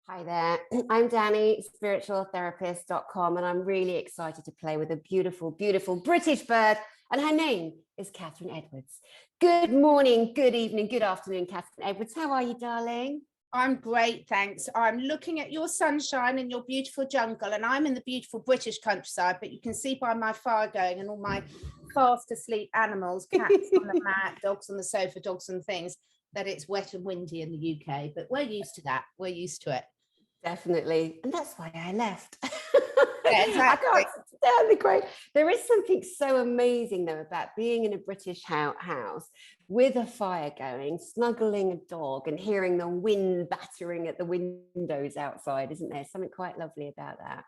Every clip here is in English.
Hi there, I'm Dani, spiritualtherapist.com, and I'm really excited to play with a beautiful, beautiful British bird, and her name is Catherine Edwards. Good morning, good evening, good afternoon, Catherine Edwards. How are you, darling? I'm great, thanks. I'm looking at your sunshine and your beautiful jungle, and I'm in the beautiful British countryside, but you can see by my fire going and all my fast asleep animals, cats on the mat, dogs on the sofa, dogs and things, that it's wet and windy in the UK, but we're used to that. We're used to it. Definitely, and that's why I left. Yeah, exactly. I can't stand the great. There is something so amazing though about being in a British house with a fire going, snuggling a dog and hearing the wind battering at the windows outside, isn't there? Something quite lovely about that.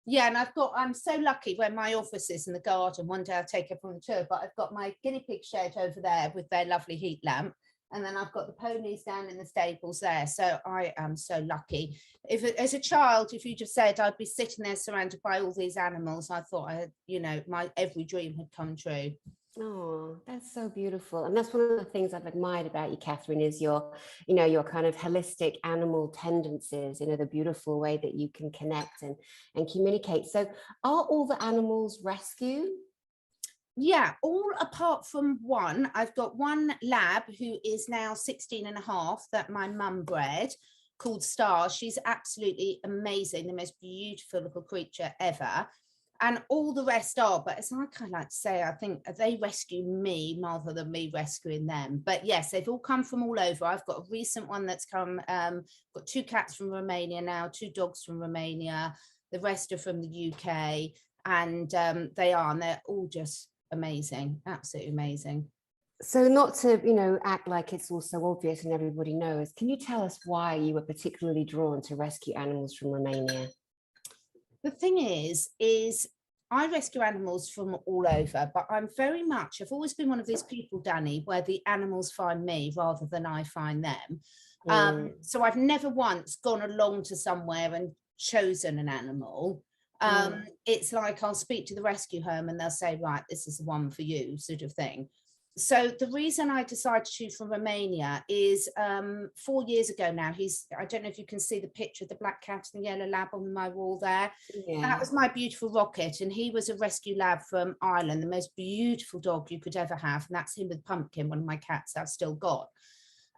Yeah, and I'm so lucky when my office is in the garden. One day I'll take everyone on a tour, but I've got my guinea pig shed over there with their lovely heat lamp. And then I've got the ponies down in the stables there. So I am so lucky. If as a child, if you just said I'd be sitting there surrounded by all these animals, I thought I had, my every dream had come true. Oh, that's so beautiful. And that's one of the things I've admired about you, Catherine, is your kind of holistic animal tendencies, the beautiful way that you can connect and communicate. So are all the animals rescued? Yeah, all apart from one. I've got one lab who is now 16 and a half that my mum bred, called Star. She's absolutely amazing, the most beautiful little creature ever. And all the rest are, but as I kind of like to say, I think they rescue me rather than me rescuing them. But yes, they've all come from all over. I've got a recent one that's come, got 2 cats from Romania now, 2 dogs from Romania. The rest are from the UK, and they're all just amazing, absolutely amazing. So not to, act like it's all so obvious and everybody knows, can you tell us why you were particularly drawn to rescue animals from Romania? The thing is I rescue animals from all over, but I've always been one of these people, Dani, where the animals find me rather than I find them. So I've never once gone along to somewhere and chosen an animal. It's like I'll speak to the rescue home and they'll say, right, this is the one for you, sort of thing. So the reason I decided to choose from Romania is 4 years ago now. I don't know if you can see the picture of the black cat and the yellow lab on my wall there. Yeah. That was my beautiful Rocket, and he was a rescue lab from Ireland, the most beautiful dog you could ever have. And that's him with Pumpkin, one of my cats I've still got.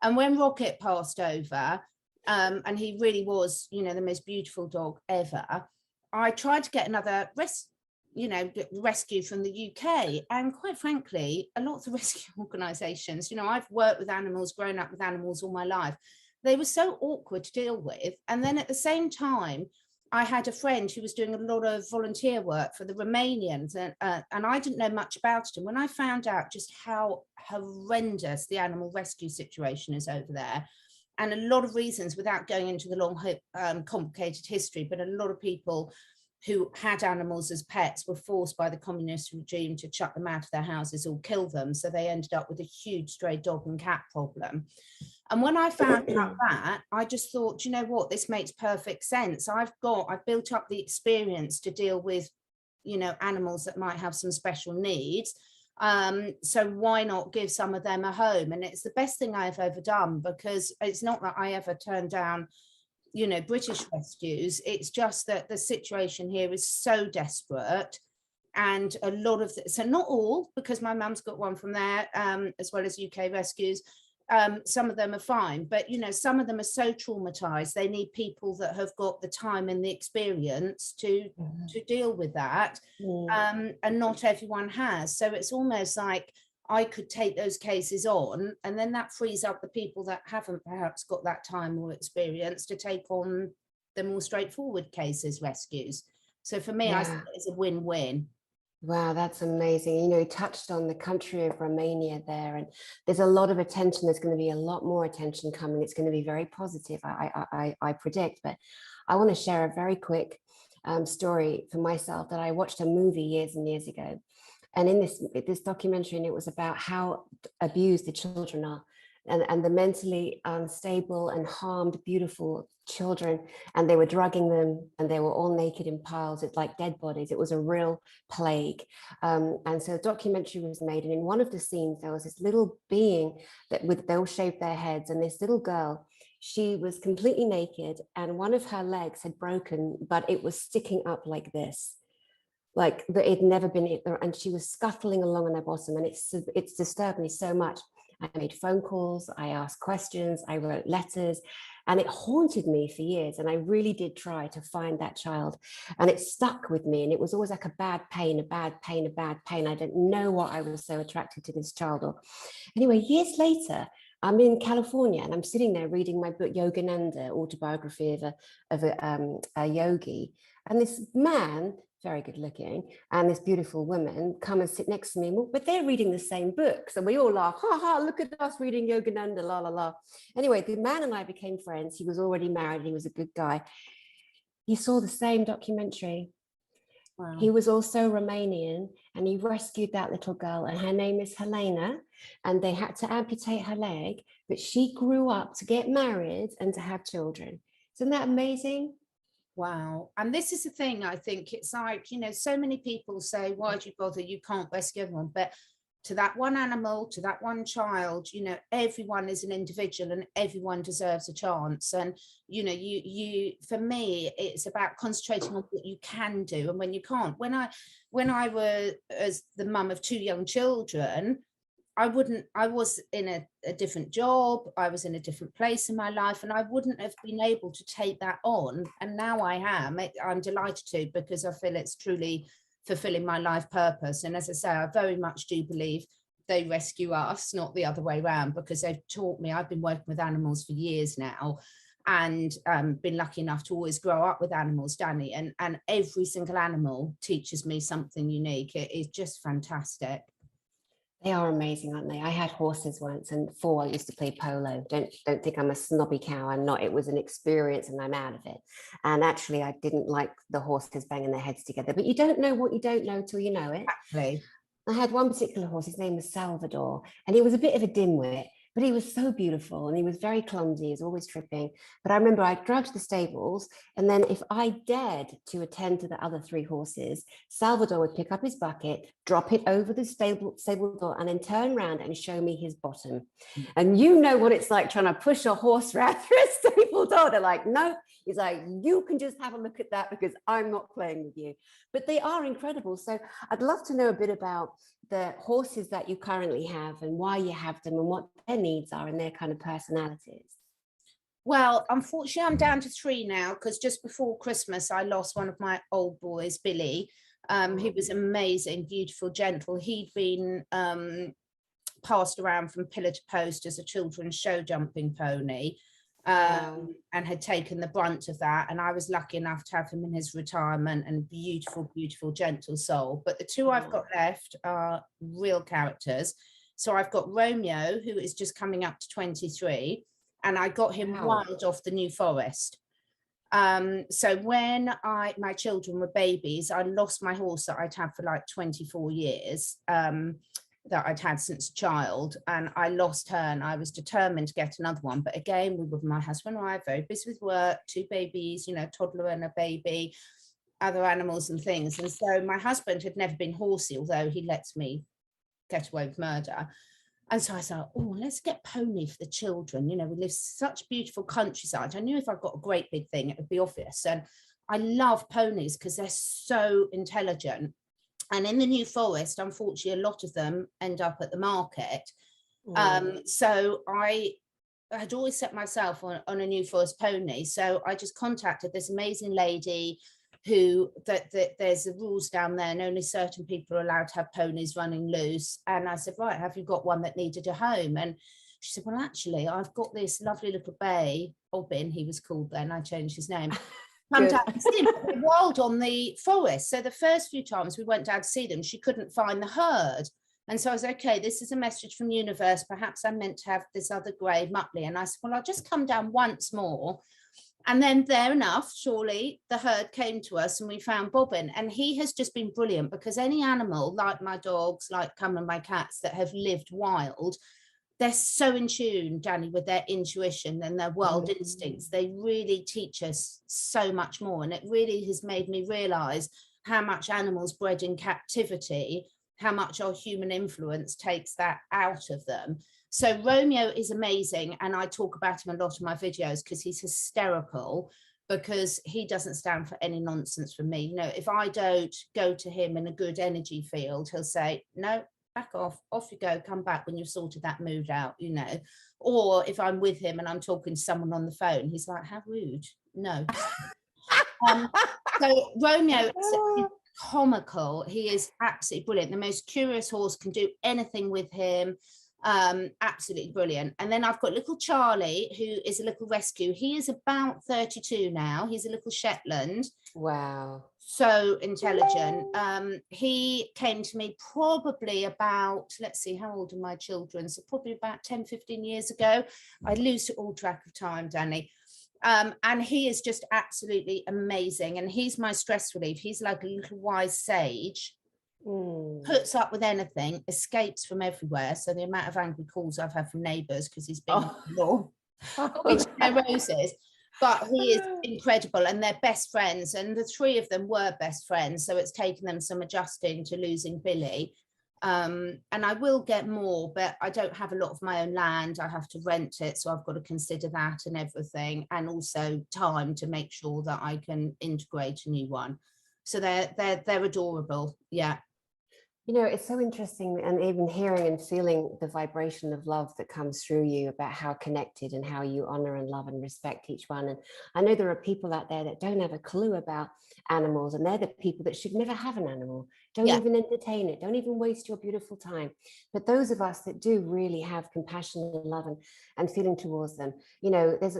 And when Rocket passed over, and he really was, the most beautiful dog ever, I tried to get another rescue from the UK, and quite frankly, a lot of the rescue organisations, I've worked with animals, grown up with animals all my life, they were so awkward to deal with. And then at the same time, I had a friend who was doing a lot of volunteer work for the Romanians, and I didn't know much about it. And when I found out just how horrendous the animal rescue situation is over there, and a lot of reasons, without going into the long, complicated history, but a lot of people who had animals as pets were forced by the communist regime to chuck them out of their houses or kill them. So they ended up with a huge stray dog and cat problem. And when I found out that, I just thought, you know what, this makes perfect sense. I've built up the experience to deal with, animals that might have some special needs. So why not give some of them a home? And it's the best thing I've ever done, because it's not that I ever turned down British rescues. It's just that the situation here is so desperate, and a lot of so not all, because my mum's got one from there, as well as UK rescues. Some of them are fine, but some of them are so traumatized they need people that have got the time and the experience to deal with that. And not everyone has. So it's almost like I could take those cases on, and then that frees up the people that haven't perhaps got that time or experience to take on the more straightforward cases, rescues. So for me, I see it as a win-win. Wow, that's amazing. You touched on the country of Romania there, and there's a lot of attention. There's going to be a lot more attention coming. It's going to be very positive, I predict. But I want to share a very quick story for myself that I watched a movie years and years ago. And in this documentary, and it was about how abused the children are and the mentally unstable and harmed, beautiful children, and they were drugging them, and they were all naked in piles. It's like dead bodies. It was a real plague. And so a documentary was made, and in one of the scenes there was this little being that they all shaved their heads, and this little girl, she was completely naked, and one of her legs had broken, but it was sticking up like this, like that it'd never been, and she was scuttling along on her bottom, and it's disturbed me so much. I made phone calls, I asked questions, I wrote letters, and it haunted me for years. And I really did try to find that child, and it stuck with me. And it was always like a bad pain, a bad pain, a bad pain. I didn't know what I was so attracted to this child. Or anyway, years later, I'm in California, and I'm sitting there reading my book Yogananda, autobiography of a yogi, and this man, very good looking, and this beautiful woman come and sit next to me, but they're reading the same book. So we all laugh, ha ha, look at us reading Yogananda, la la la. Anyway, the man and I became friends. He was already married, he was a good guy. He saw the same documentary. Wow. He was also Romanian, and he rescued that little girl, and her name is Helena, and they had to amputate her leg, but she grew up to get married and to have children. Isn't that amazing? Wow. And this is the thing, I think it's like, you know, so many people say, why do you bother? You can't rescue everyone. But to that one animal, to that one child, you know, everyone is an individual and everyone deserves a chance. And, you know, you for me, it's about concentrating on what you can do and when you can't. When I was as the mum of 2 young children, I was in a different job, I was in a different place in my life, and I wouldn't have been able to take that on. And now I am. I'm delighted to, because I feel it's truly fulfilling my life purpose. And as I say, I very much do believe they rescue us, not the other way around, because they've taught me. I've been working with animals for years now, and been lucky enough to always grow up with animals, Dani, and every single animal teaches me something unique. It is just fantastic. They are amazing, aren't they? I had horses once, and 4 I used to play polo. Don't think I'm a snobby cow. I'm not. It was an experience, and I'm out of it. And actually, I didn't like the horses banging their heads together. But you don't know what you don't know till you know it. Exactly. I had one particular horse. His name was Salvador, and he was a bit of a dimwit, but he was so beautiful, and he was very clumsy. He was always tripping. But I remember I drove to the stables, and then if I dared to attend to the other 3 horses, Salvador would pick up his bucket, drop it over the stable door, and then turn around and show me his bottom. And you know what it's like trying to push a horse around through a stable door. They're like, no. He's like, you can just have a look at that, because I'm not playing with you. But they are incredible. So I'd love to know a bit about the horses that you currently have, and why you have them, and what their needs are and their kind of personalities. Well, unfortunately, I'm down to 3 now, because just before Christmas, I lost one of my old boys, Billy. He was amazing, beautiful, gentle. He'd been passed around from pillar to post as a children's show jumping pony. And had taken the brunt of that, and I was lucky enough to have him in his retirement, and beautiful, beautiful, gentle soul. But the 2 I've got left are real characters. So I've got Romeo, who is just coming up to 23, and I got him wild off the New Forest. So when my children were babies, I lost my horse that I'd had for like 24 years, that I'd had since a child, and I lost her, and I was determined to get another one. But again, we were, my husband and I, very busy with work, 2 babies, you know, toddler and a baby, other animals and things. And so my husband had never been horsey, although he lets me get away with murder. And so I thought, oh, let's get pony for the children. You know, we live such beautiful countryside. I knew if I got a great big thing, it would be obvious. And I love ponies because they're so intelligent. And in the New Forest, unfortunately, a lot of them end up at the market. So I had always set myself on a New Forest pony. So I just contacted this amazing lady who, that there's the rules down there, and only certain people are allowed to have ponies running loose. And I said, right, have you got one that needed a home? And she said, well, actually, I've got this lovely little bay, Bobbin, he was called then, I changed his name. Come down to see them, wild on the forest. So the first few times we went down to see them, she couldn't find the herd. And so I was, okay, this is a message from universe. Perhaps I'm meant to have this other grey Muttley. And I said, well, I'll just come down once more. And then there enough, surely the herd came to us and we found Bobbin. And he has just been brilliant, because any animal, like my dogs, like Come and my cats, that have lived wild, they're so in tune, Dani, with their intuition and their wild instincts. They really teach us so much more. And it really has made me realize how much animals bred in captivity, how much our human influence takes that out of them. So Romeo is amazing. And I talk about him a lot in my videos because he's hysterical, because he doesn't stand for any nonsense from me. You know, if I don't go to him in a good energy field, he'll say, no, back off you go, come back when you've sorted that mood out, you know. Or if I'm with him and I'm talking to someone on the phone, he's like, how rude. No. So Romeo is comical. He is absolutely brilliant. The most curious horse, can do anything with him. Absolutely brilliant. And then I've got little Charlie, who is a little rescue. He is about 32 now. He's a little Shetland. Wow. So intelligent. He came to me probably about, let's see, how old are my children? So probably about 10-15 years ago. I lose all track of time, Dani. And he is just absolutely amazing. And he's my stress relief. He's like a little wise sage. Puts up with anything, escapes from everywhere. So the amount of angry calls I've had from neighbours because he's been their roses. But he is incredible, and they're best friends, and the three of them were best friends, so it's taken them some adjusting to losing Billy. And I will get more, but I don't have a lot of my own land. I have to rent it, so I've got to consider that and everything, and also time to make sure that I can integrate a new one. So they're adorable. Yeah. You know, it's so interesting, and even hearing and feeling the vibration of love that comes through you about how connected and how you honor and love and respect each one. And I know there are people out there that don't have a clue about animals, and they're the people that should never have an animal. Don't even entertain it. Don't even waste your beautiful time. But those of us that do really have compassion and love and feeling towards them, you know, there's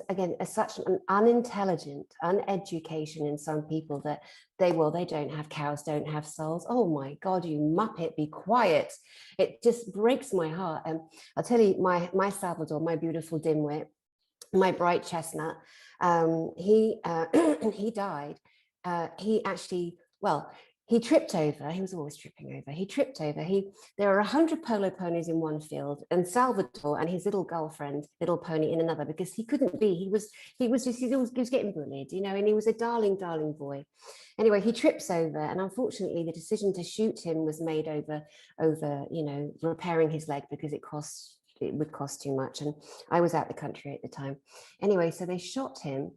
again such an unintelligent, uneducation in some people that they don't have cows, don't have souls. Oh my God, you muppet, be quiet. It just breaks my heart. And I'll tell you, my Salvador, my beautiful dimwit, my bright chestnut, he died. He actually, well, he tripped over. He was always tripping over. He tripped over. There are 100 polo ponies in one field, and Salvador and his little girlfriend, little pony, in another, because he couldn't be. He was getting bullied, you know, and he was a darling boy. Anyway, he trips over, and unfortunately, the decision to shoot him was made over, you know, repairing his leg, because it would cost too much. And I was out the country at the time. Anyway, so they shot him.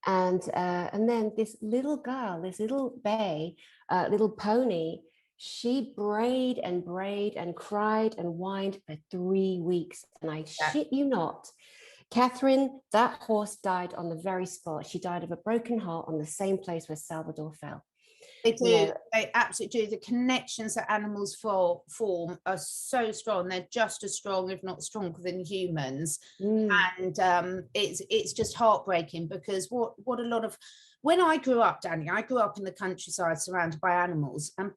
And then this little girl, this little bay, little pony, she brayed and cried and whined for 3 weeks. And I shit you not, Catherine, that horse died on the very spot. She died of a broken heart on the same place where Salvador fell. They do. You know, they absolutely do. The connections that animals form are so strong. They're just as strong, if not stronger, than humans. And it's just heartbreaking, because what a lot of, when I grew up, Dani, I grew up in the countryside surrounded by animals, and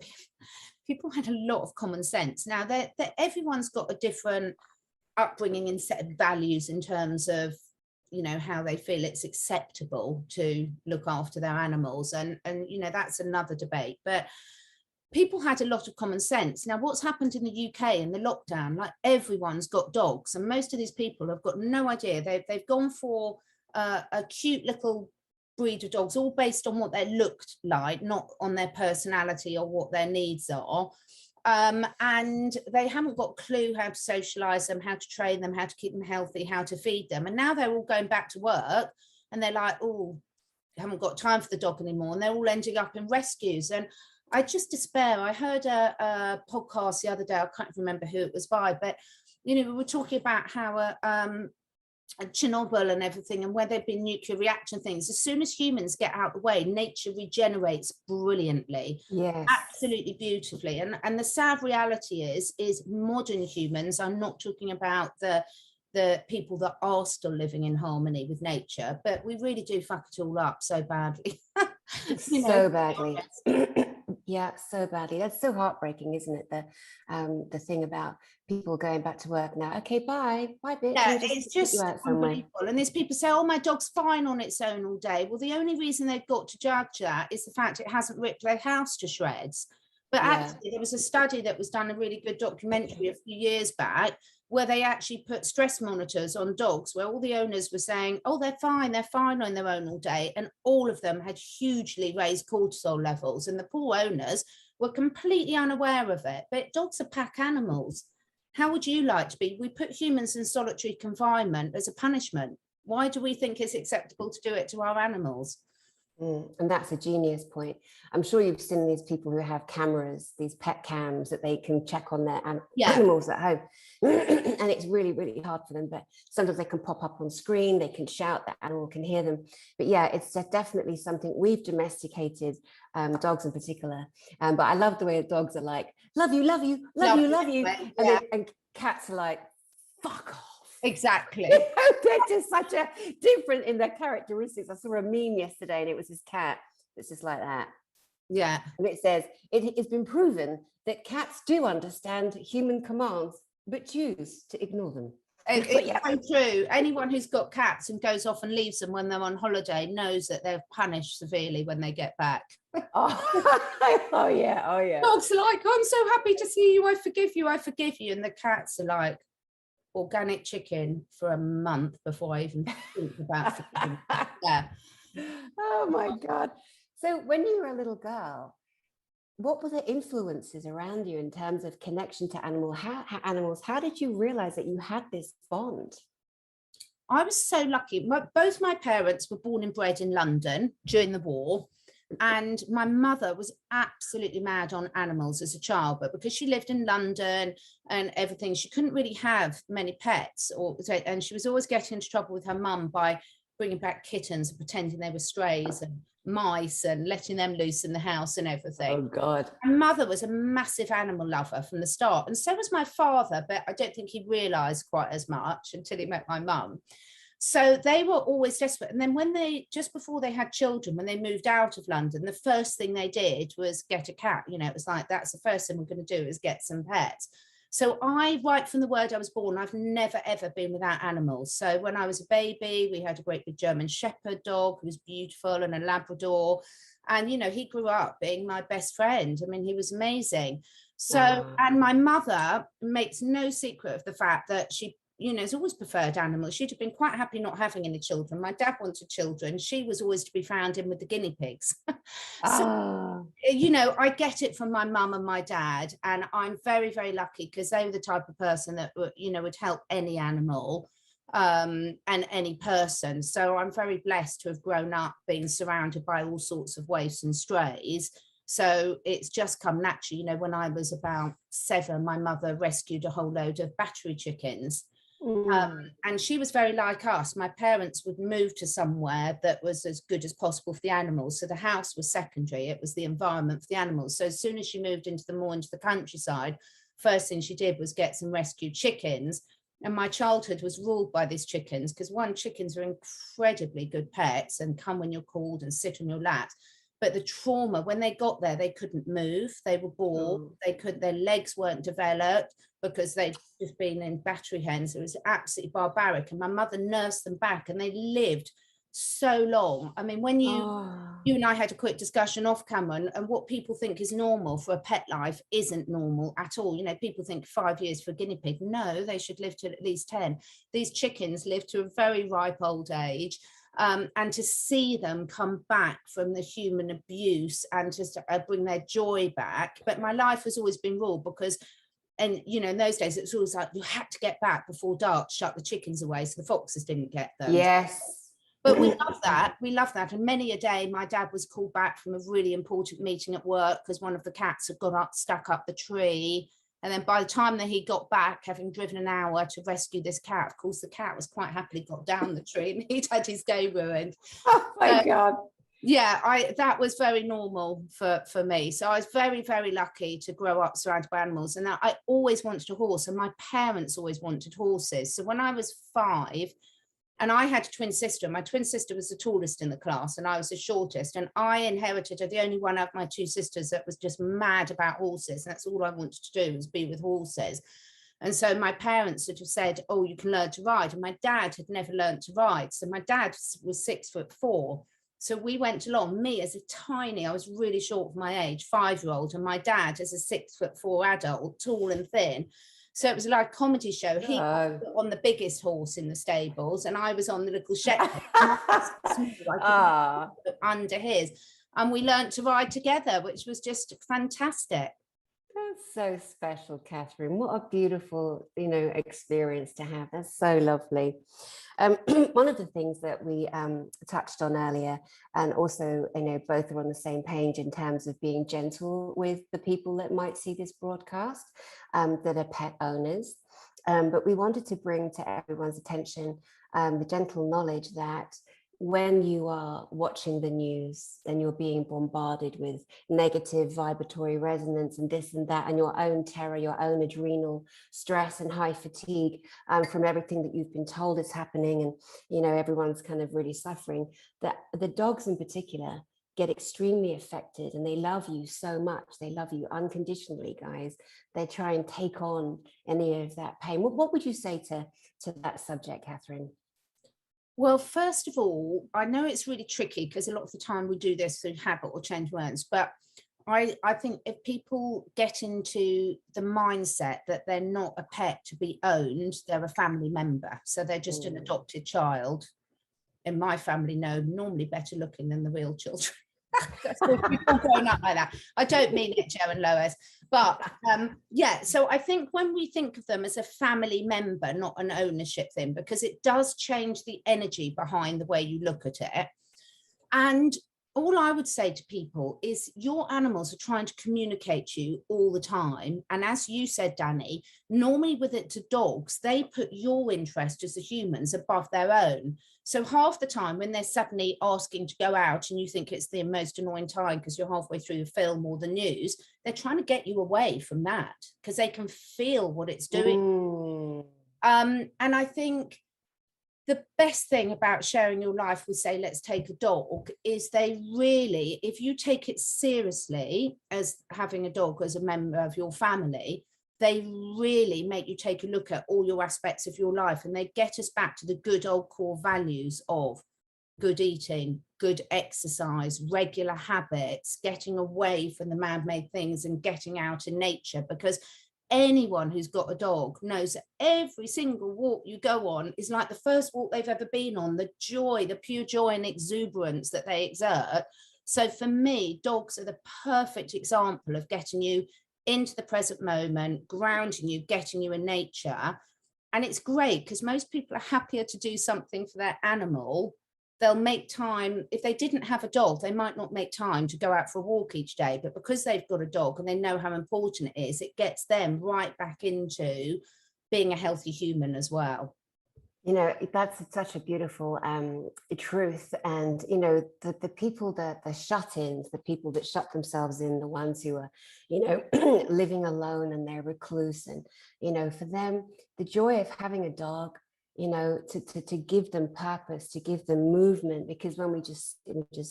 people had a lot of common sense. Now everyone's got a different upbringing and set of values in terms of, you know, how they feel it's acceptable to look after their animals, and you know, that's another debate. But people had a lot of common sense. Now, what's happened in the UK in the lockdown, like, everyone's got dogs, and most of these people have got no idea. They've gone for a cute little breed of dogs, all based on what they looked like, not on their personality or what their needs are. And they haven't got a clue how to socialize them, how to train them, how to keep them healthy, how to feed them. And now they're all going back to work, and they're like, oh, haven't got time for the dog anymore. And they're all ending up in rescues. And I just despair. I heard a podcast the other day, I can't remember who it was by, but, you know, we were talking about how Chernobyl and everything, and where there've been nuclear reaction things. As soon as humans get out of the way, nature regenerates brilliantly. Yes, absolutely beautifully. And the sad reality is modern humans, I'm not talking about the people that are still living in harmony with nature, but we really do fuck it all up so badly. so badly. Yeah, so badly. That's so heartbreaking, isn't it? The thing about people going back to work now. Okay, bye bitch. Yeah, it's just unbelievable. And these people say, oh, my dog's fine on its own all day. Well, the only reason they've got to judge that is the fact it hasn't ripped their house to shreds. But actually, there was a study that was done, a really good documentary a few years back, where they actually put stress monitors on dogs, where all the owners were saying, oh, they're fine on their own all day. And all of them had hugely raised cortisol levels. And the poor owners were completely unaware of it. But dogs are pack animals. How would you like to be? We put humans in solitary confinement as a punishment. Why do we think it's acceptable to do it to our animals? And that's a genius point. I'm sure you've seen these people who have cameras, these pet cams that they can check on their animals at home. And it's really, really hard for them. But sometimes they can pop up on screen, they can shout, the animal can hear them. But yeah, it's definitely something we've domesticated, dogs in particular. But I love the way dogs are like, love you, love you, love you, love you. And cats are like, fuck off. Exactly. They're just such a different in their characteristics. I saw a meme yesterday and it was this cat that's just like that. Yeah. And it says, it has been proven that cats do understand human commands, but choose to ignore them. It's so true. Anyone who's got cats and goes off and leaves them when they're on holiday knows that they're punished severely when they get back. Oh yeah. Dogs are like, I'm so happy to see you. I forgive you. I forgive you. And the cats are like, organic chicken for a month before I even think about forgiving. Yeah. Oh my God. So when you were a little girl, what were the influences around you in terms of connection to animals? How did you realize that you had this bond? I was so lucky. Both my parents were born and bred in London during the war. And my mother was absolutely mad on animals as a child, but because she lived in London and everything, she couldn't really have many pets, and she was always getting into trouble with her mum by bringing back kittens and pretending they were strays and mice and letting them loose in the house and everything. Oh God. My mother was a massive animal lover from the start, and so was my father, but I don't think he realised quite as much until he met my mum. So they were always desperate. And then when just before they had children, when they moved out of London, the first thing they did was get a cat. You know, it was like, that's the first thing we're going to do is get some pets. So right from the word I was born, I've never, ever been without animals. So when I was a baby, we had a great big German Shepherd dog who was beautiful, and a Labrador. And, you know, he grew up being my best friend. I mean, he was amazing. So, and my mother makes no secret of the fact that she, you know, has always preferred animals. She'd have been quite happy not having any children. My dad wanted children. She was always to be found in with the guinea pigs. So, you know, I get it from my mum and my dad, and I'm very, very lucky because they were the type of person that, you know, would help any animal and any person. So I'm very blessed to have grown up being surrounded by all sorts of waifs and strays. So it's just come naturally. You know, when I was about 7, my mother rescued a whole load of battery chickens. And she was very like us. My parents would move to somewhere that was as good as possible for the animals. So the house was secondary. It was the environment for the animals. So as soon as she moved into the countryside, first thing she did was get some rescued chickens. And my childhood was ruled by these chickens because, one, chickens are incredibly good pets and come when you're called and sit on your lap. But the trauma, when they got there, they couldn't move. They were bored. Their legs weren't developed because they'd just been in battery hens. It was absolutely barbaric. And my mother nursed them back, and they lived so long. I mean, when you and I had a quick discussion off camera, and what people think is normal for a pet life isn't normal at all. You know, people think 5 years for a guinea pig. No, they should live to at least 10. These chickens live to a very ripe old age. And to see them come back from the human abuse and just bring their joy back. But my life has always been ruled because, and you know, in those days it was always like you had to get back before dark, shut the chickens away so the foxes didn't get them. Yes. But we love that. We love that. And many a day my dad was called back from a really important meeting at work because one of the cats had got up, stuck up the tree. And then by the time that he got back, having driven an hour to rescue this cat, of course, the cat was quite happily got down the tree and he'd had his day ruined. Oh my God. Yeah, that was very normal for me. So I was very, very lucky to grow up surrounded by animals. And I always wanted a horse, and my parents always wanted horses. So when I was 5, and I had a twin sister. My twin sister was the tallest in the class and I was the shortest. And I inherited the only one of my 2 sisters that was just mad about horses. That's all I wanted to do was be with horses. And so my parents sort of said, oh, you can learn to ride. And my dad had never learned to ride. So my dad was 6'4". So we went along, me as a tiny, I was really short for my age, 5-year-old, and my dad as a 6'4" adult, tall and thin. So it was like a comedy show. He Oh. was on the biggest horse in the stables, and I was on the little Shetland. And I was small, I Ah. could under his. And we learned to ride together, which was just fantastic. That's so special, Catherine. What a beautiful, experience to have. That's so lovely. One of the things that we touched on earlier, and also, both are on the same page in terms of being gentle with the people that might see this broadcast, that are pet owners. But we wanted to bring to everyone's attention the gentle knowledge that when you are watching the news and you're being bombarded with negative vibratory resonance and this and that, and your own terror, your own adrenal stress and high fatigue from everything that you've been told is happening, and everyone's kind of really suffering, that the dogs in particular get extremely affected, and they love you so much. They love you unconditionally, guys. They try and take on any of that pain. What would you say to that subject, Catherine? Well, first of all, I know it's really tricky because a lot of the time we do this through habit or change words, but I think if people get into the mindset that they're not a pet to be owned, they're a family member. So they're just an adopted child. In my family, no, normally better looking than the real children. That's people grown up like that. I don't mean it, Joe and Lois, but yeah. So I think when we think of them as a family member, not an ownership thing, because it does change the energy behind the way you look at it. And all I would say to people is your animals are trying to communicate to you all the time. And as you said, Dani, normally with it to dogs, they put your interest as the humans above their own. So half the time when they're suddenly asking to go out and you think it's the most annoying time because you're halfway through the film or the news, they're trying to get you away from that because they can feel what it's doing. And I think the best thing about sharing your life with, say, let's take a dog, is they really, if you take it seriously as having a dog as a member of your family, they really make you take a look at all your aspects of your life, and they get us back to the good old core values of good eating, good exercise, regular habits, getting away from the man-made things and getting out in nature. Because anyone who's got a dog knows that every single walk you go on is like the first walk they've ever been on, the joy, the pure joy and exuberance that they exert. So for me, dogs are the perfect example of getting you into the present moment, grounding you, getting you in nature. And it's great because most people are happier to do something for their animal. They'll make time. If they didn't have a dog, they might not make time to go out for a walk each day, but because they've got a dog and they know how important it is, it gets them right back into being a healthy human as well. That's such a beautiful truth. And, the people that the shut-ins, the people that shut themselves in, the ones who are, living alone and they're recluse, and, for them, the joy of having a dog, to give them purpose, to give them movement, because when we just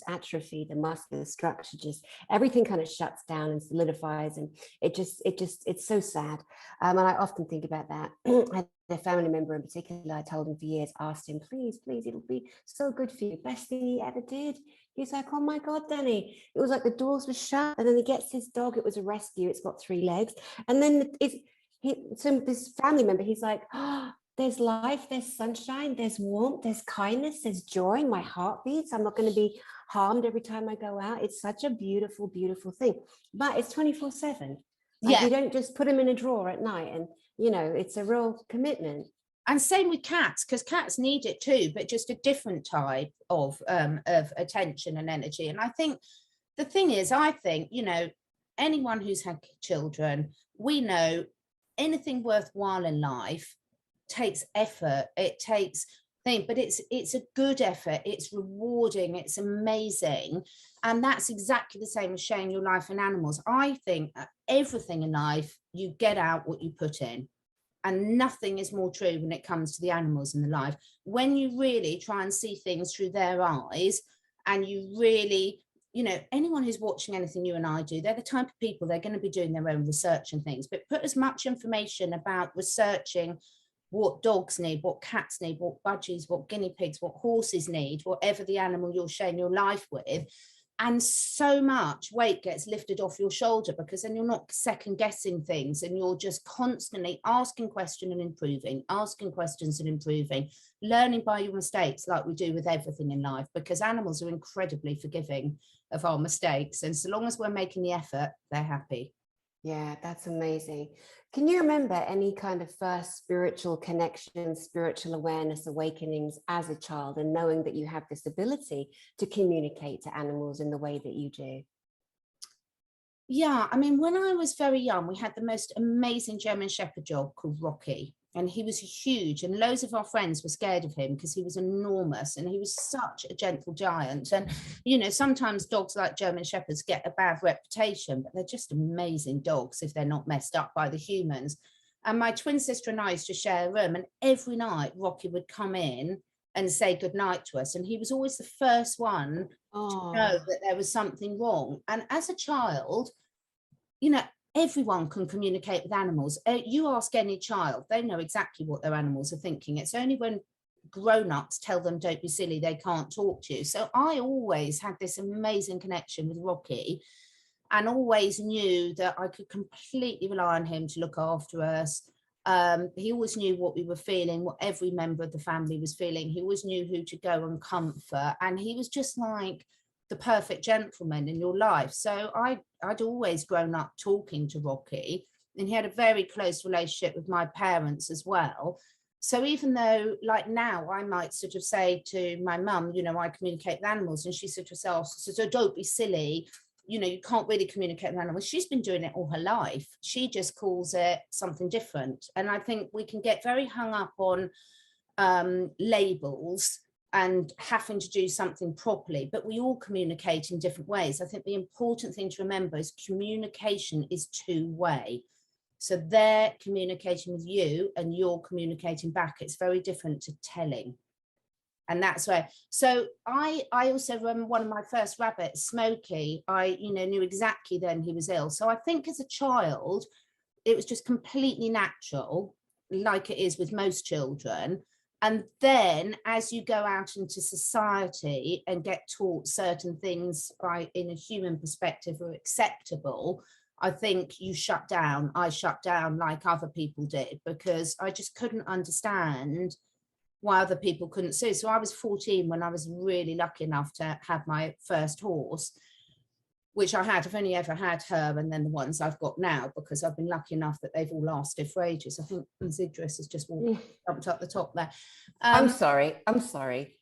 atrophy the muscular structure, just everything kind of shuts down and solidifies, and it's so sad. And I often think about that. I had a family member in particular, I told him for years, asked him, please, it'll be so good for you, best thing he ever did. He's like, oh my God, Dani, it was like the doors were shut, and then he gets his dog, it was a rescue, it's got 3 legs, and then so this family member, he's like, oh, there's life, there's sunshine, there's warmth, there's kindness, there's joy, my heart beats, I'm not going to be harmed every time I go out. It's such a beautiful, beautiful thing, but it's 24/7. Like, you don't just put them in a drawer at night, and it's a real commitment. And same with cats, because cats need it too, but just a different type of attention and energy. And I think the thing is, anyone who's had children, we know anything worthwhile in life takes effort. It takes thing, but it's a good effort. It's rewarding. It's amazing. And that's exactly the same as sharing your life in animals. I think everything in life, you get out what you put in. And nothing is more true when it comes to the animals in the life. When you really try and see things through their eyes, and you really, anyone who's watching anything you and I do, they're the type of people, they're going to be doing their own research and things, but put as much information about researching what dogs need, what cats need, what budgies, what guinea pigs, what horses need, whatever the animal you're sharing your life with, And so much weight gets lifted off your shoulder, because then you're not second guessing things, and you're just constantly asking questions and improving, asking questions and improving, learning by your mistakes, like we do with everything in life, because animals are incredibly forgiving of our mistakes. And so long as we're making the effort, they're happy. Yeah, that's amazing. Can you remember any kind of first spiritual connections, spiritual awareness, awakenings as a child, and knowing that you have this ability to communicate to animals in the way that you do? Yeah, I mean, when I was very young, we had the most amazing German Shepherd dog called Rocky, and he was huge, and loads of our friends were scared of him because he was enormous, and he was such a gentle giant. And, you know, sometimes dogs like German Shepherds get a bad reputation, but they're just amazing dogs if they're not messed up by the humans. And my twin sister and I used to share a room, and every night Rocky would come in and say goodnight to us, and he was always the first one to know that there was something wrong. And as a child, you know, everyone can communicate with animals. You ask any child, they know exactly what their animals are thinking. It's only when grown-ups tell them don't be silly, they can't talk to you. So I always had this amazing connection with Rocky, and always knew that I could completely rely on him to look after us. He always knew what we were feeling, what every member of the family was feeling. He always knew who to go and comfort, and he was just like the perfect gentleman in your life. So I'd always grown up talking to Rocky, and he had a very close relationship with my parents as well. So even though, like now, I might sort of say to my mum, you know, I communicate with animals, and she sort of says, so don't be silly, you know, you can't really communicate with animals. She's been doing it all her life. She just calls it something different. And I think we can get very hung up on labels and having to do something properly, but we all communicate in different ways. I think the important thing to remember is communication is two-way. So they're communicating with you and you're communicating back. It's very different to telling. And that's why. So I also remember one of my first rabbits, Smokey, I, you know, knew exactly then he was ill. So I think as a child, it was just completely natural, like it is with most children. And then as you go out into society and get taught certain things by, in a human perspective, are acceptable, I think you shut down. I shut down like other people did, because I just couldn't understand why other people couldn't see. So I was 14 when I was really lucky enough to have my first horse, which I had. I've only ever had her and then the ones I've got now, because I've been lucky enough that they've all lasted for ages. I think Idris has just jumped up the top there. I'm sorry.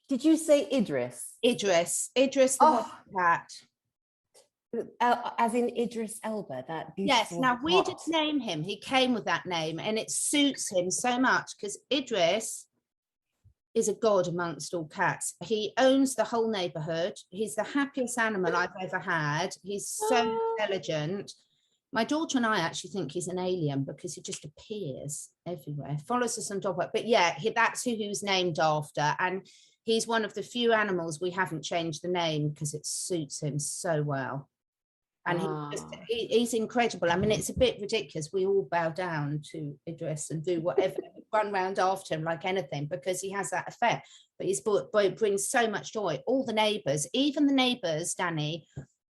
Did you say Idris? Idris the white cat. As in Idris Elba, that beautiful. Yes, now we didn't name him. He came with that name, and it suits him so much because Idris is a god amongst all cats. He owns the whole neighborhood. He's the happiest animal I've ever had. He's so intelligent. My daughter and I actually think he's an alien because he just appears everywhere, follows us on dog walk. But yeah, that's who he was named after. And he's one of the few animals we haven't changed the name because it suits him so well. And he's incredible. I mean, it's a bit ridiculous. We all bow down to Idris and do whatever, run around after him like anything, because he has that effect. But his boy brings so much joy. All the neighbours, even the neighbours, Dani,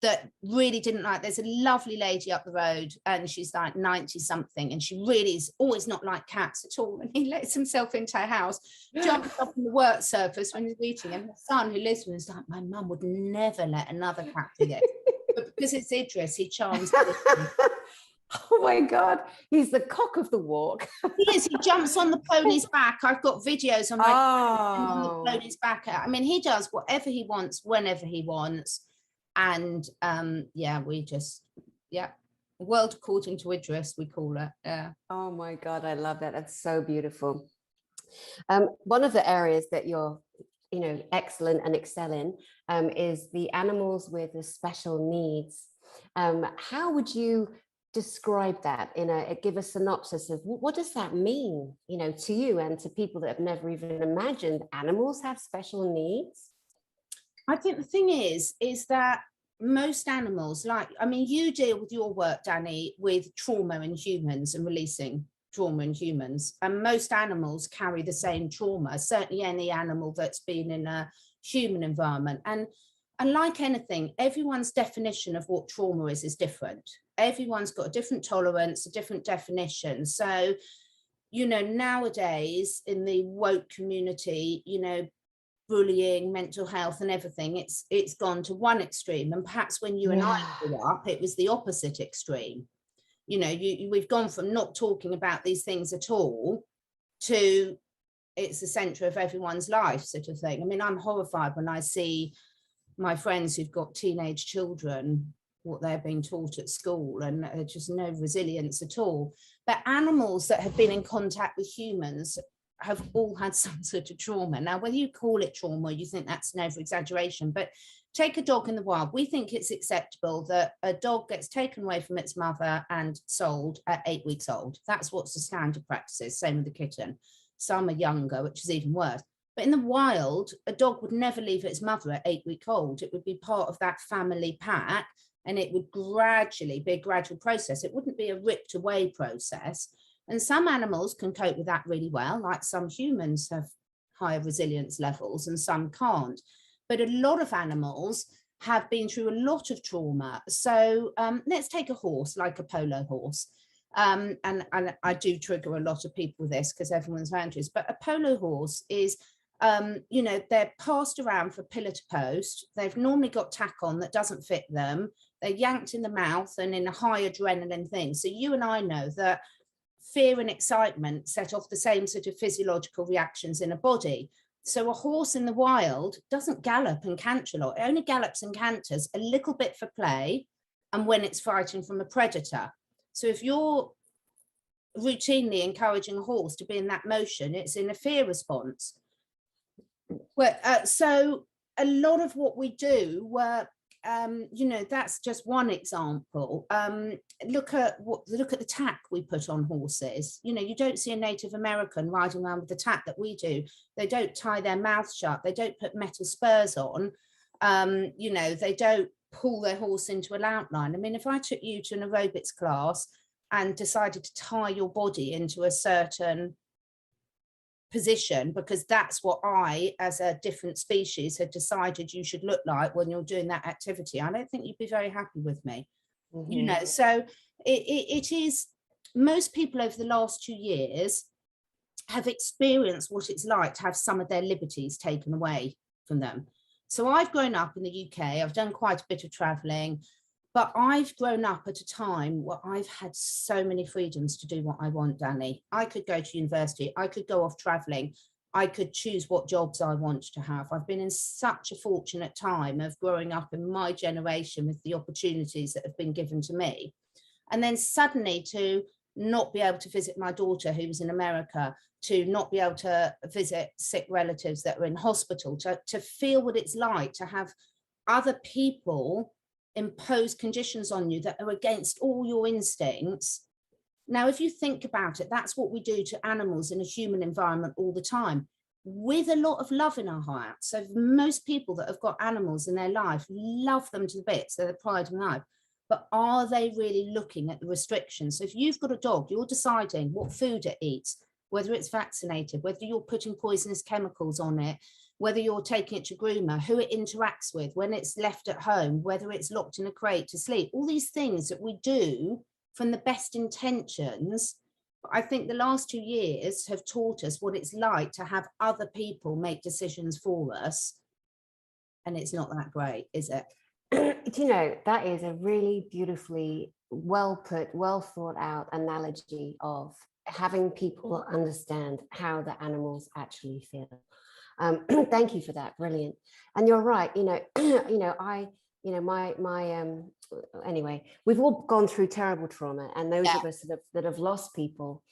that really didn't like, there's a lovely lady up the road and she's like 90 something, and she really is always not like cats at all. And he lets himself into her house, jumps up on the work surface when he's eating, and the son who lives with him is like, my mum would never let another cat do this. But because it's Idris, he charms. Oh my God, he's the cock of the walk. He is. He jumps on the pony's back. I've got videos on on the pony's back. I mean, he does whatever he wants, whenever he wants. And yeah, we just, yeah, world according to Idris, we call it. Yeah. Oh my God, I love that. That's so beautiful. One of the areas that you're, you know, excellent and excel in is the animals with the special needs. How would you describe that give a synopsis of what does that mean, you know, to you and to people that have never even imagined animals have special needs? I think the thing is that most animals, like, I mean, you deal with your work, Dani, with trauma in humans and releasing trauma in humans, and most animals carry the same trauma, certainly any animal that's been in a human environment. And And like anything, everyone's definition of what trauma is different. Everyone's got a different tolerance, a different definition. So, you know, nowadays in the woke community, you know, bullying, mental health and everything, it's gone to one extreme. And perhaps when you and I grew up, it was the opposite extreme. You know, we've gone from not talking about these things at all to it's the center of everyone's life, sort of thing. I mean, I'm horrified when I see my friends who've got teenage children, what they're being taught at school, and just no resilience at all. But animals that have been in contact with humans have all had some sort of trauma. Now, whether you call it trauma, you think that's an over exaggeration, but take a dog in the wild. We think it's acceptable that a dog gets taken away from its mother and sold at 8 weeks old. That's what's the standard practices. Same with the kitten. Some are younger, which is even worse. But in the wild, a dog would never leave its mother at 8 weeks old. It would be part of that family pack, and it would gradually be a gradual process. It wouldn't be a ripped away process. And some animals can cope with that really well, like some humans have higher resilience levels and some can't. But a lot of animals have been through a lot of trauma. So let's take a horse, like a polo horse. And I do trigger a lot of people with this because everyone's boundaries, but a polo horse is, you know, they're passed around from pillar to post. They've normally got tack on that doesn't fit them. They're yanked in the mouth and in a high adrenaline thing. So you and I know that fear and excitement set off the same sort of physiological reactions in a body. So a horse in the wild doesn't gallop and canter a lot. It only gallops and canters a little bit for play and when it's fighting from a predator. So if you're routinely encouraging a horse to be in that motion, it's in a fear response. Well, so a lot of what we do, you know, that's just one example. Look at the tack we put on horses. You know, you don't see a Native American riding around with the tack that we do. They don't tie their mouth shut. They don't put metal spurs on. You know, they don't pull their horse into a lout line. I mean, if I took you to an aerobics class and decided to tie your body into a certain position because that's what I, as a different species, had decided you should look like when you're doing that activity, I don't think you'd be very happy with me. You know, so it is, most people over the last 2 years have experienced what it's like to have some of their liberties taken away from them. So I've grown up in the UK, I've done quite a bit of traveling, but I've grown up at a time where I've had so many freedoms to do what I want, Dani. I could go to university, I could go off traveling, I could choose what jobs I want to have. I've been in such a fortunate time of growing up in my generation with the opportunities that have been given to me. And then suddenly to not be able to visit my daughter who was in America, to not be able to visit sick relatives that were in hospital, to feel what it's like to have other people impose conditions on you that are against all your instincts. Now, if you think about it, that's what we do to animals in a human environment all the time, with a lot of love in our heart. So most people that have got animals in their life love them to the bits, they're the pride of life. But are they really looking at the restrictions? So if you've got a dog, you're deciding what food it eats, whether it's vaccinated, whether you're putting poisonous chemicals on it, whether you're taking it to groomer, who it interacts with, when it's left at home, whether it's locked in a crate to sleep, all these things that we do from the best intentions. I think the last 2 years have taught us what it's like to have other people make decisions for us. And it's not that great, is it? Do you know, that is a really beautifully well put, well thought out analogy of having people understand how the animals actually feel. Thank you for that. Brilliant. And you're right. Anyway, we've all gone through terrible trauma, and those of us that have lost people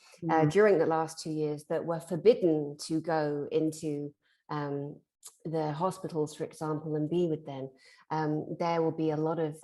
during the last 2 years that were forbidden to go into the hospitals, for example, and be with them, there will be a lot of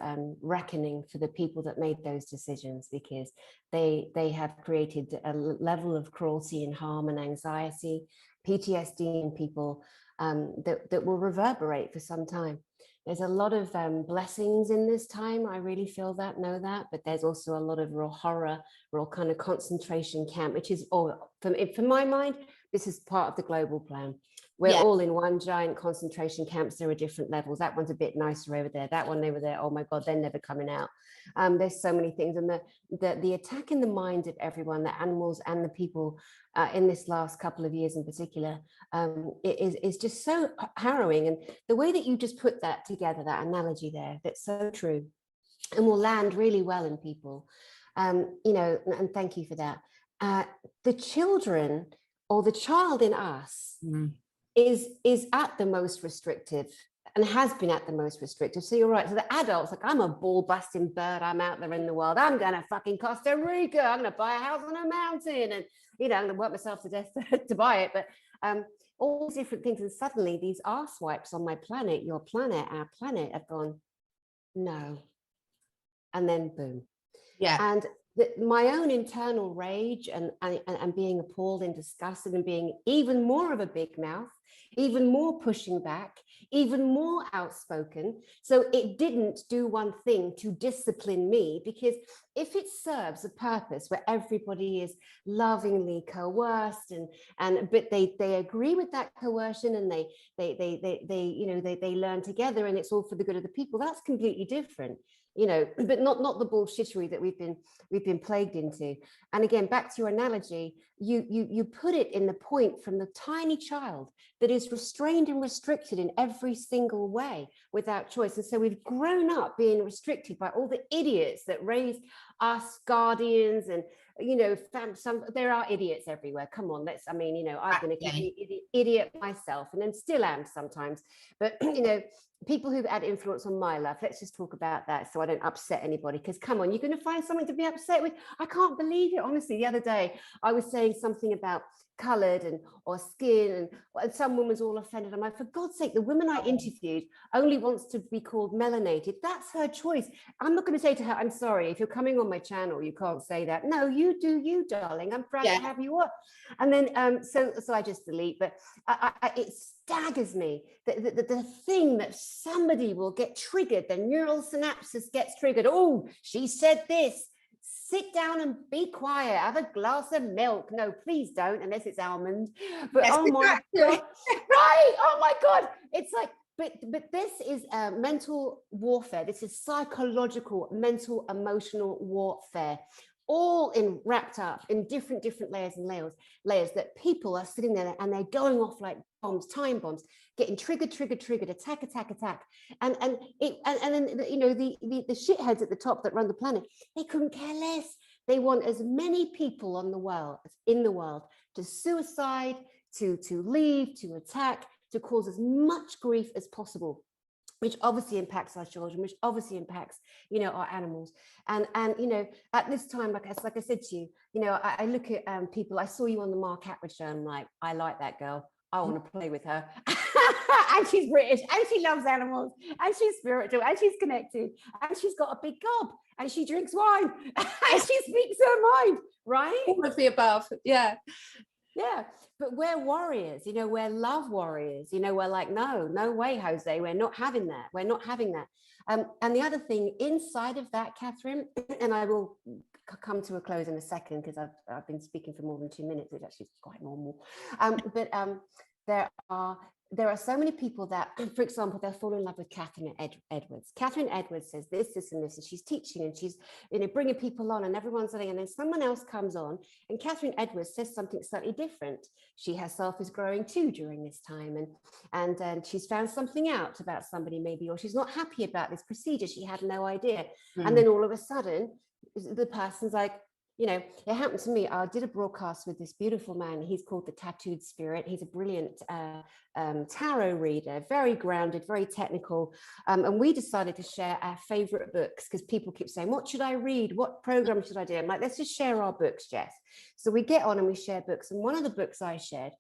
reckoning for the people that made those decisions, because they have created a level of cruelty and harm and anxiety, PTSD in people that will reverberate for some time. There's a lot of blessings in this time. I really feel that, know that, but there's also a lot of real horror, real kind of concentration camp, which is, from my mind, this is part of the global plan. We're all in one giant concentration camps. There are different levels. That one's a bit nicer over there. That one over there, oh my God, they're never coming out. There's so many things. And the attack in the minds of everyone, the animals and the people in this last couple of years in particular, is just so harrowing. And the way that you just put that together, that analogy there, that's so true and will land really well in people, you know, and thank you for that. The children or the child in us is at the most restrictive and has been at the most restrictive. So you're right. So the adults, like, I'm a ball busting bird. I'm out there in the world. I'm going to fucking Costa Rica. I'm going to buy a house on a mountain, and, you know, I'm going to work myself to death to buy it. But all these different things. And suddenly these arse wipes on my planet, your planet, our planet, have gone, no. And then boom. Yeah. And my own internal rage and being appalled and disgusted and being even more of a big mouth, even more pushing back, even more outspoken. So it didn't do one thing to discipline me, because if it serves a purpose where everybody is lovingly coerced but they agree with that coercion and they you know, they learn together and it's all for the good of the people, that's completely different. You know, but not the bullshittery that we've been plagued into. And again, back to your analogy, you put it in the point from the tiny child that is restrained and restricted in every single way without choice. And so we've grown up being restricted by all the idiots that raised us, guardians, and, you know, there are idiots everywhere. Come on, I mean, you know, I've been a idiot myself, and then still am sometimes. But, you know, people who've had influence on my life, let's just talk about that so I don't upset anybody, because come on, you're going to find something to be upset with. I can't believe it. Honestly, the other day I was saying something about coloured or skin, and some woman's all offended. I'm like, for God's sake, the woman I interviewed only wants to be called melanated. That's her choice. I'm not going to say to her, I'm sorry, if you're coming on my channel, you can't say that. No, you do you, darling. I'm proud to have you up. And then so I just delete. But it staggers me that the thing that somebody will get triggered, the neural synapses gets triggered. Oh, she said this. Sit down and be quiet. Have a glass of milk. No, please don't, unless it's almond. But yes, oh my God, right? Oh my God, it's like. But this is mental warfare. This is psychological, mental, emotional warfare, all wrapped up in different layers and layers that people are sitting there and they're going off like bombs, time bombs, getting triggered, attack. And then, you know, the shitheads at the top that run the planet, they couldn't care less. They want as many people in the world to suicide, to leave, to attack, to cause as much grief as possible, which obviously impacts our children, which obviously impacts, you know, our animals. And you know, at this time, like I said to you, you know, I look at people. I saw you on the Mark Attwood show. I'm like, I like that girl. I want to play with her. And she's British, and she loves animals, and she's spiritual, and she's connected, and she's got a big gob, and she drinks wine, and she speaks her mind, right? All of the above, yeah. Yeah, but we're warriors, you know, we're love warriors, you know, we're like, no way, Jose, we're not having that. We're not having that. And the other thing inside of that, Catherine, and I will come to a close in a second because I've been speaking for more than 2 minutes, which actually is quite normal. But there are so many people that, for example, they'll fall in love with Catherine Edwards. Catherine Edwards says this, and this, and she's teaching and she's, you know, bringing people on and everyone's saying, and then someone else comes on and Catherine Edwards says something slightly different. She herself is growing too during this time, and she's found something out about somebody maybe, or she's not happy about this procedure. She had no idea. And then all of a sudden, the person's like, you know, it happened to me. I did a broadcast with this beautiful man. He's called the Tattooed Spirit. He's a brilliant tarot reader, very grounded, very technical. And we decided to share our favorite books because people keep saying, what should I read? What program should I do? I'm like, let's just share our books, Jess. So we get on and we share books. And one of the books I shared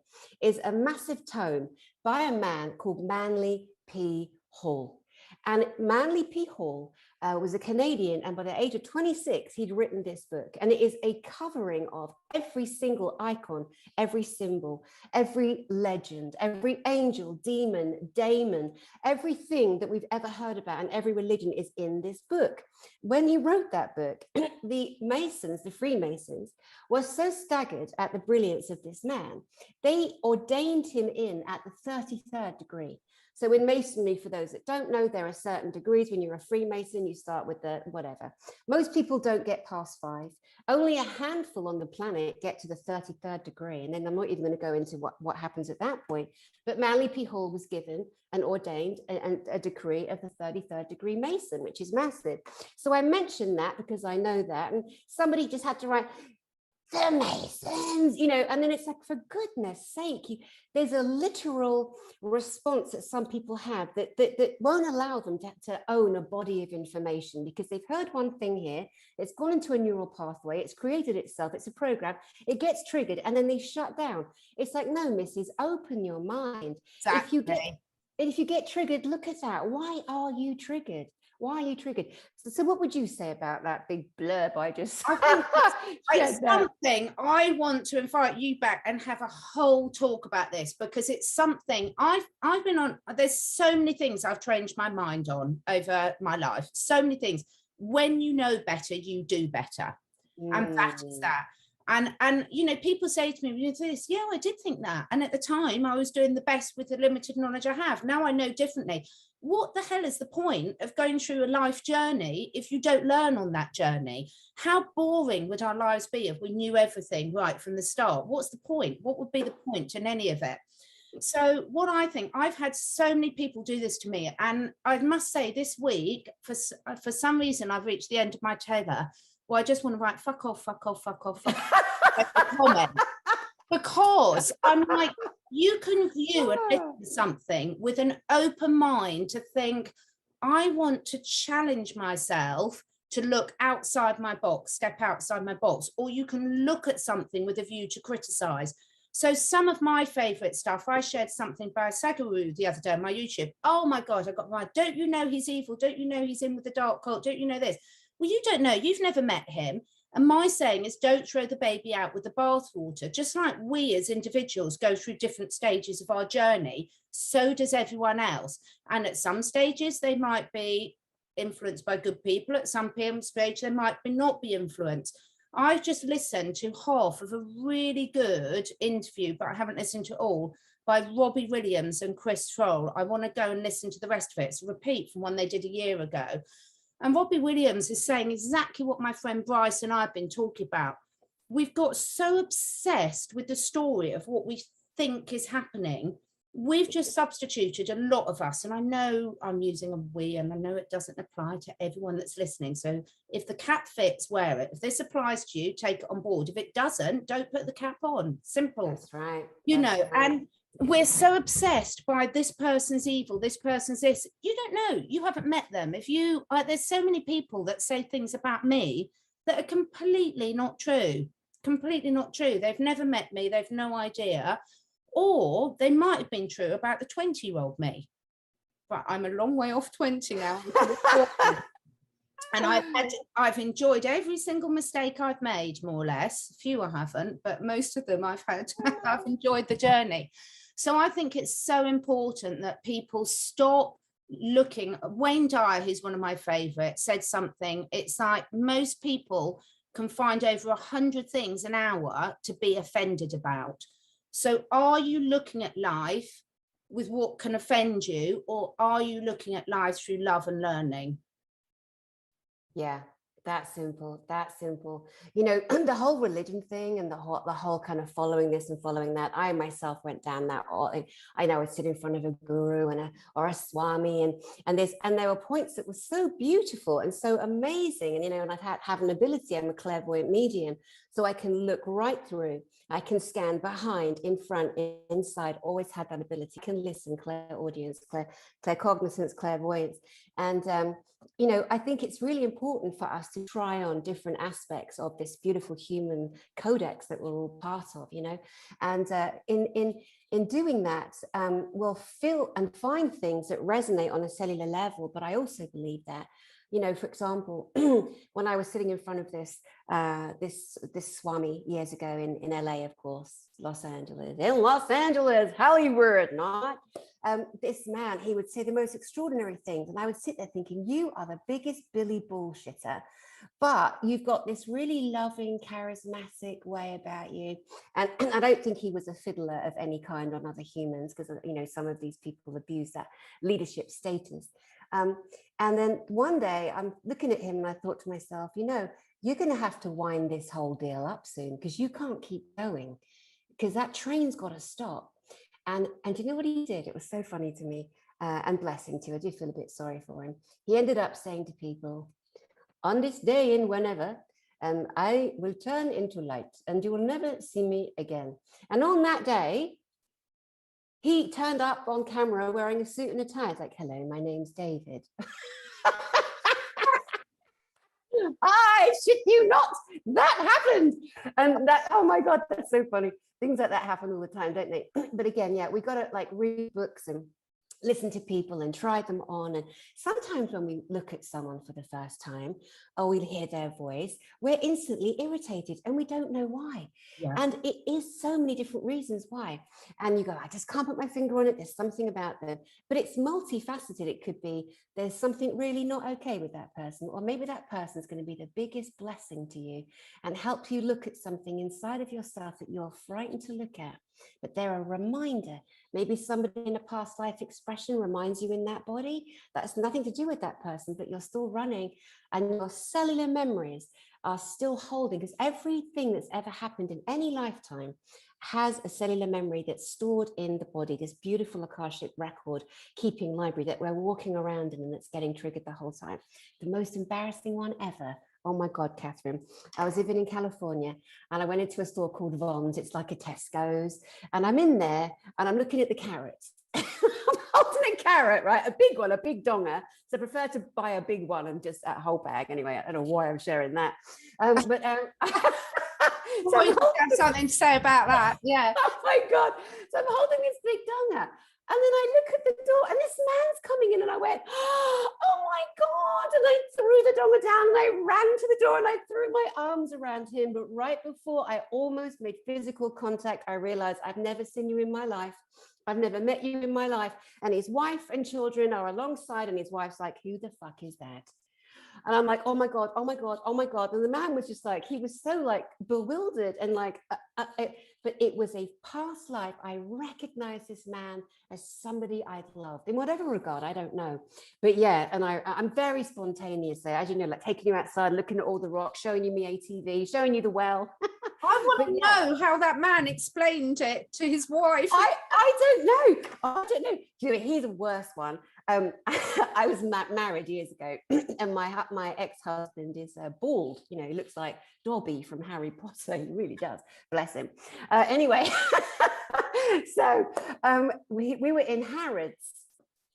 is a massive tome by a man called Manly P. Hall. And Manly P. Hall was a Canadian, and by the age of 26, he'd written this book. And it is a covering of every single icon, every symbol, every legend, every angel, demon, daemon, everything that we've ever heard about and every religion is in this book. When he wrote that book, the Masons, the Freemasons, were so staggered at the brilliance of this man, they ordained him in at the 33rd degree. So in Masonry, for those that don't know, there are certain degrees. When you're a Freemason, you start with the whatever. Most people don't get past 5. Only a handful on the planet get to the 33rd degree. And then I'm not even going to go into what happens at that point. But Manly P. Hall was given and ordained a decree of the 33rd degree Mason, which is massive. So I mentioned that because I know that. And somebody just had to write, the Masons, you know, and then it's like, for goodness sake, there's a literal response that some people have that won't allow them to own a body of information, because they've heard one thing here, it's gone into a neural pathway, it's created itself, it's a program, it gets triggered, and then they shut down. It's like, no, missus, open your mind. Exactly. If you get triggered, look at that. Why are you triggered? Why are you triggered? So what would you say about that big blurb I just I think it's something I want to invite you back and have a whole talk about this, because it's something I've been on. There's so many things I've trained my mind on over my life. So many things. When you know better, you do better. And that is that. And you know, people say to me, you know, this, yeah, I did think that. And at the time I was doing the best with the limited knowledge I have. Now I know differently. What the hell is the point of going through a life journey if you don't learn on that journey? How boring would our lives be if we knew everything right from the start? What's the point? What would be the point in any of it? So what I think, I've had so many people do this to me, and I must say this week, for some reason, I've reached the end of my tether. Well, I just want to write fuck off, fuck off, fuck off, fuck off, comment. Because I'm like, you can view and listen to something with an open mind to think, I want to challenge myself to look outside my box, step outside my box, or you can look at something with a view to criticize. So some of my favorite stuff, I shared something by Sagaru the other day on my YouTube. Oh my God, I got right. Don't you know he's evil? Don't you know he's in with the dark cult? Don't you know this? Well, you don't know. You've never met him. And my saying is, don't throw the baby out with the bathwater. Just like we as individuals go through different stages of our journey, so does everyone else. And at some stages, they might be influenced by good people. At some stage, they might not be influenced. I've just listened to half of a really good interview, but I haven't listened to all, by Robbie Williams and Chris Troll. I want to go and listen to the rest of it. It's a repeat from one they did a year ago. And Robbie Williams is saying exactly what my friend Bryce and I have been talking about. We've got so obsessed with the story of what we think is happening. We've just substituted, a lot of us, and I know I'm using a we, and I know it doesn't apply to everyone that's listening. So if the cap fits, wear it. If this applies to you, take it on board. If it doesn't, don't put the cap on. Simple. That's right. You That's know, right. and we're so obsessed by this person's evil, this person's this. You don't know, you haven't met them. If you there's so many people that say things about me that are completely not true. They've never met me, they've no idea, or they might have been true about the 20-year-old me, but I'm a long way off 20 now. And I've enjoyed every single mistake I've made, more or less. A few I haven't, but most of them I've enjoyed the journey. So I think it's so important that people stop looking. Wayne Dyer, who's one of my favorites, said something. It's like most people can find over 100 things an hour to be offended about. So are you looking at life with what can offend you, or are you looking at life through love and learning? Yeah, that's simple. That's simple. You know, the whole religion thing and the whole kind of following this and following that. I myself went down that. I know I would sit in front of a guru or a swami, and there were points that were so beautiful and so amazing. And you know, and I've have an ability. I'm a clairvoyant medium, so I can look right through. I can scan behind, in front, inside. Always had that ability. I can listen, clairaudience, claircognizance, clairvoyance, and you know, I think it's really important for us to try on different aspects of this beautiful human codex that we're all part of, you know, and in doing that, we'll feel and find things that resonate on a cellular level. But I also believe that, you know, for example, when I was sitting in front of this Swami years ago in LA, of course, in Los Angeles, Hollywood, not. This man, he would say the most extraordinary things. And I would sit there thinking, you are the biggest Billy bullshitter, but you've got this really loving, charismatic way about you. And I don't think he was a fiddler of any kind on other humans, because, you know, some of these people abuse that leadership status. And then one day I'm looking at him and I thought to myself, you know, you're going to have to wind this whole deal up soon, because you can't keep going, because that train's got to stop. And you know what he did? It was so funny to me, and bless him too. I do feel a bit sorry for him. He ended up saying to people, on this day and whenever, I will turn into light and you will never see me again. And on that day, he turned up on camera wearing a suit and a tie. It's like, hello, my name's David. I shit you not, that happened. And that, oh my God, that's so funny. Things like that happen all the time, don't they? But again, yeah, we got to like read books and listen to people and try them on. And sometimes when we look at someone for the first time, or we hear their voice, we're instantly irritated and we don't know why. Yeah. And it is so many different reasons why. And you go, I just can't put my finger on it. There's something about them, but it's multifaceted. It could be there's something really not okay with that person, or maybe that person is going to be the biggest blessing to you and help you look at something inside of yourself that you're frightened to look at. But they're a reminder. Maybe somebody in a past life expression reminds you in that body. That's nothing to do with that person, but you're still running and your cellular memories are still holding, because everything that's ever happened in any lifetime has a cellular memory that's stored in the body, this beautiful Akashic record keeping library that we're walking around in and that's getting triggered the whole time. The most embarrassing one ever. Oh my God, Catherine, I was living in California and I went into a store called Vons. It's like a Tesco's, and I'm in there and I'm looking at the carrots. I'm holding a carrot, right? A big one, a big donger. So I prefer to buy a big one and just a whole bag. Anyway, I don't know why I'm sharing that. So you have something to say about that. Yeah. Oh my God. So I'm holding this big donger. And then I look at the door and this man's coming in and I went, oh my God. And I threw the donger down and I ran to the door and I threw my arms around him. But right before I almost made physical contact, I realized I've never seen you in my life. I've never met you in my life. And his wife and children are alongside and his wife's like, who the fuck is that? And I'm like, oh my God, oh my God, oh my God. And the man was just like, he was so like bewildered and like, but it was a past life. I recognized this man as somebody I'd loved in whatever regard, I don't know. But yeah, and I'm very spontaneous there, as you know, like taking you outside, looking at all the rocks, showing you me ATV, showing you the well. I want to know how that man explained it to his wife. I don't know. I don't know. You know, here's a worse one. I was married years ago, and my ex-husband is bald. You know, he looks like Dobby from Harry Potter. He really does. Bless him. Anyway, so we were in Harrods.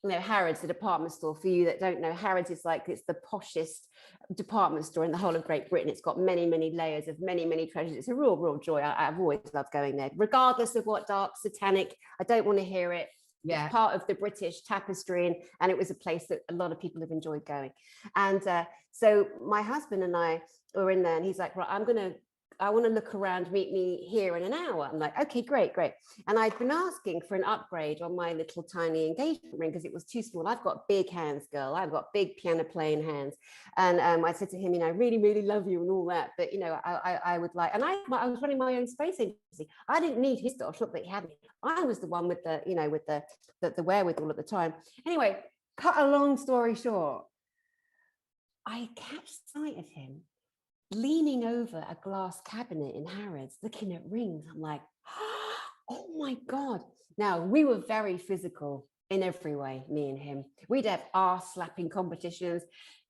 You know, Harrods, the department store. For you that don't know, Harrods is like, it's the poshest department store in the whole of Great Britain. It's got many, many layers of many, many treasures. It's a real, real joy. I've always loved going there, regardless of what dark, satanic. I don't want to hear it. Yeah. It's part of the British tapestry, and it was a place that a lot of people have enjoyed going. And so my husband and I were in there, and he's like, right, I want to look around, meet me here in an hour. I'm like, okay, great. And I'd been asking for an upgrade on my little tiny engagement ring because it was too small. I've got big hands, girl. I've got big piano playing hands. And I said to him, you know, I really, really love you and all that. But, you know, I would like, and I was running my own space agency. I didn't need his stuff, not that he had me. I was the one with the, you know, with the wherewithal at the time. Anyway, cut a long story short, I catch sight of him leaning over a glass cabinet in Harrods, looking at rings. I'm like, oh my God. Now, we were very physical in every way, me and him. We'd have ass slapping competitions.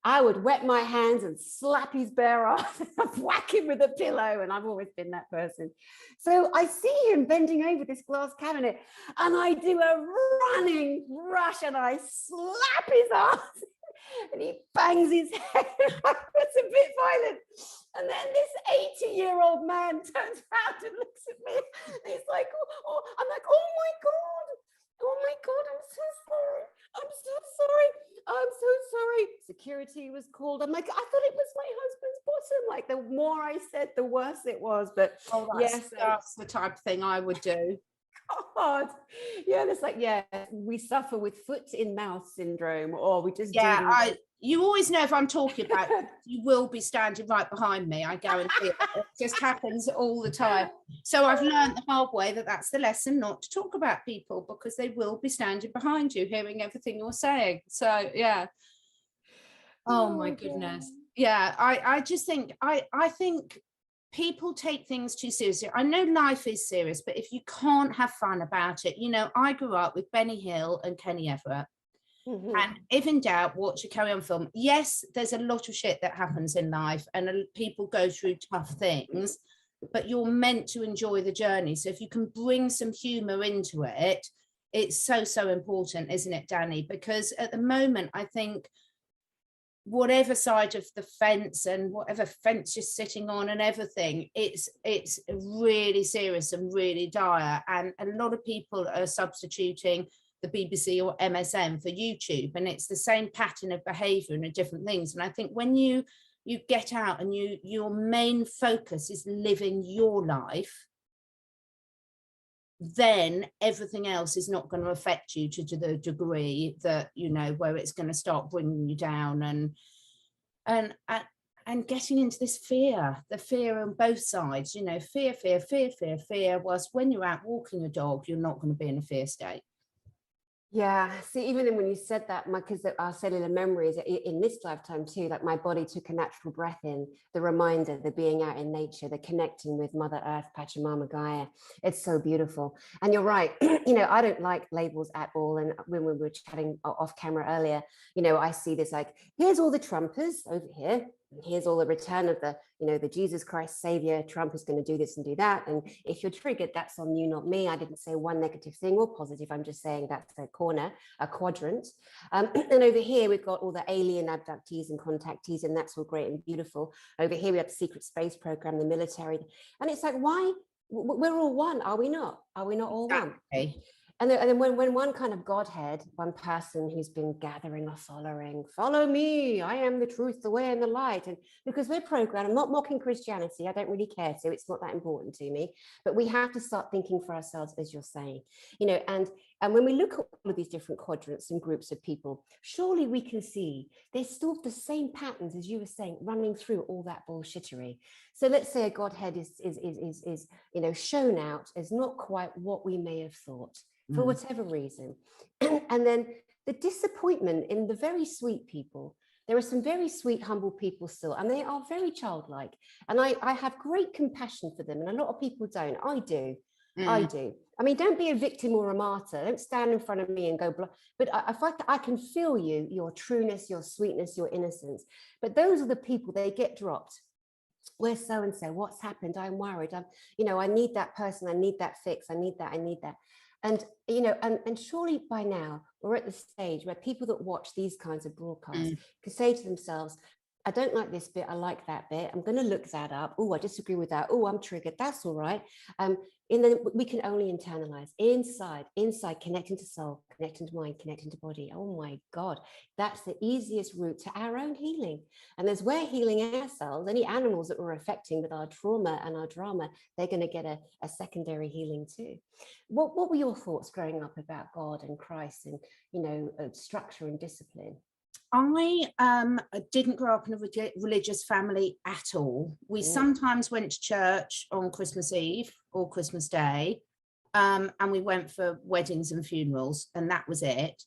I would wet my hands and slap his bare ass and whack him with a pillow. And I've always been that person. So I see him bending over this glass cabinet and I do a running rush and I slap his ass. and he bangs his head. It's a bit violent. And then this 80-year-old man turns around and looks at me. And he's like, I'm like, oh my God, I'm so sorry. I'm so sorry. Security was called. I'm like, I thought it was my husband's bottom. Like, the more I said, the worse it was. But that's the type of thing I would do. God. Yeah, it's like, yeah, we suffer with foot in mouth syndrome, or we just you always know if I'm talking about it, you will be standing right behind me. I guarantee it. It just happens all the time. So I've learned the hard way that that's the lesson, not to talk about people, because they will be standing behind you, hearing everything you're saying. So yeah. Oh my goodness. Yeah, I just think I think people take things too seriously. I know life is serious, but if you can't have fun about it, you know, I grew up with Benny Hill and Kenny Everett. And if in doubt, watch a Carry On film. Yes, there's a lot of shit that happens in life and people go through tough things, but you're meant to enjoy the journey. So if you can bring some humor into it, it's so important, isn't it, Dani? Because at the moment, I think whatever side of the fence and whatever fence you're sitting on and everything, it's really serious and really dire. And a lot of people are substituting the BBC or MSN for YouTube, and it's the same pattern of behavior and different things. And I think when you get out and your main focus is living your life, then everything else is not going to affect you to the degree that, you know, where it's going to start bringing you down and getting into this the fear on both sides, you know, fear, whilst when you're out walking a dog, you're not going to be in a fear state. Yeah, see, even when you said that, because our cellular memories in this lifetime too, like my body took a natural breath in, the reminder, the being out in nature, the connecting with Mother Earth, Pachamama Gaia. It's so beautiful. And you're right, you know, I don't like labels at all. And when we were chatting off camera earlier, you know, I see this like, here's all the Trumpers over here. Here's all the return of the, you know, the Jesus Christ Savior. Trump is going to do this and do that. And if you're triggered, that's on you, not me. I didn't say one negative thing or positive. I'm just saying that's a corner, a quadrant. And over here, we've got all the alien abductees and contactees, and that's all great and beautiful. Over here, we have the secret space program, the military. And it's like, why? We're all one, are we not? Are we not all one? And then when one kind of Godhead, one person who's been gathering or following, follow me, I am the truth, the way and the light. And because we're programmed, I'm not mocking Christianity, I don't really care to, it's not that important to me, but we have to start thinking for ourselves, as you're saying, you know, and when we look at all of these different quadrants and groups of people, surely we can see there's still the same patterns, as you were saying, running through all that bullshittery. So let's say a Godhead is you know, shown out as not quite what we may have thought, for whatever reason. And then the disappointment in the very sweet people. There are some very sweet, humble people still, and they are very childlike. And I have great compassion for them, and a lot of people don't. I do. I do. I mean, don't be a victim or a martyr. Don't stand in front of me and go, but I can feel you, your trueness, your sweetness, your innocence. But those are the people, they get dropped. Where's so-and-so? What's happened? I'm worried. You know, I need that person. I need that fix. I need that. And, you know, and surely by now we're at the stage where people that watch these kinds of broadcasts can say to themselves, I don't like this bit, I like that bit, I'm going to look that up. Oh, I disagree with that. Oh, I'm triggered. That's all right. And then we can only internalize inside, connecting to soul, connecting to mind, connecting to body. Oh my God, that's the easiest route to our own healing. And as we're healing ourselves, any animals that we're affecting with our trauma and our drama, they're going to get a secondary healing too. What were your thoughts growing up about God and Christ and, you know, structure and discipline? I didn't grow up in a religious family at all. We sometimes went to church on Christmas Eve or Christmas Day, and we went for weddings and funerals, and that was it.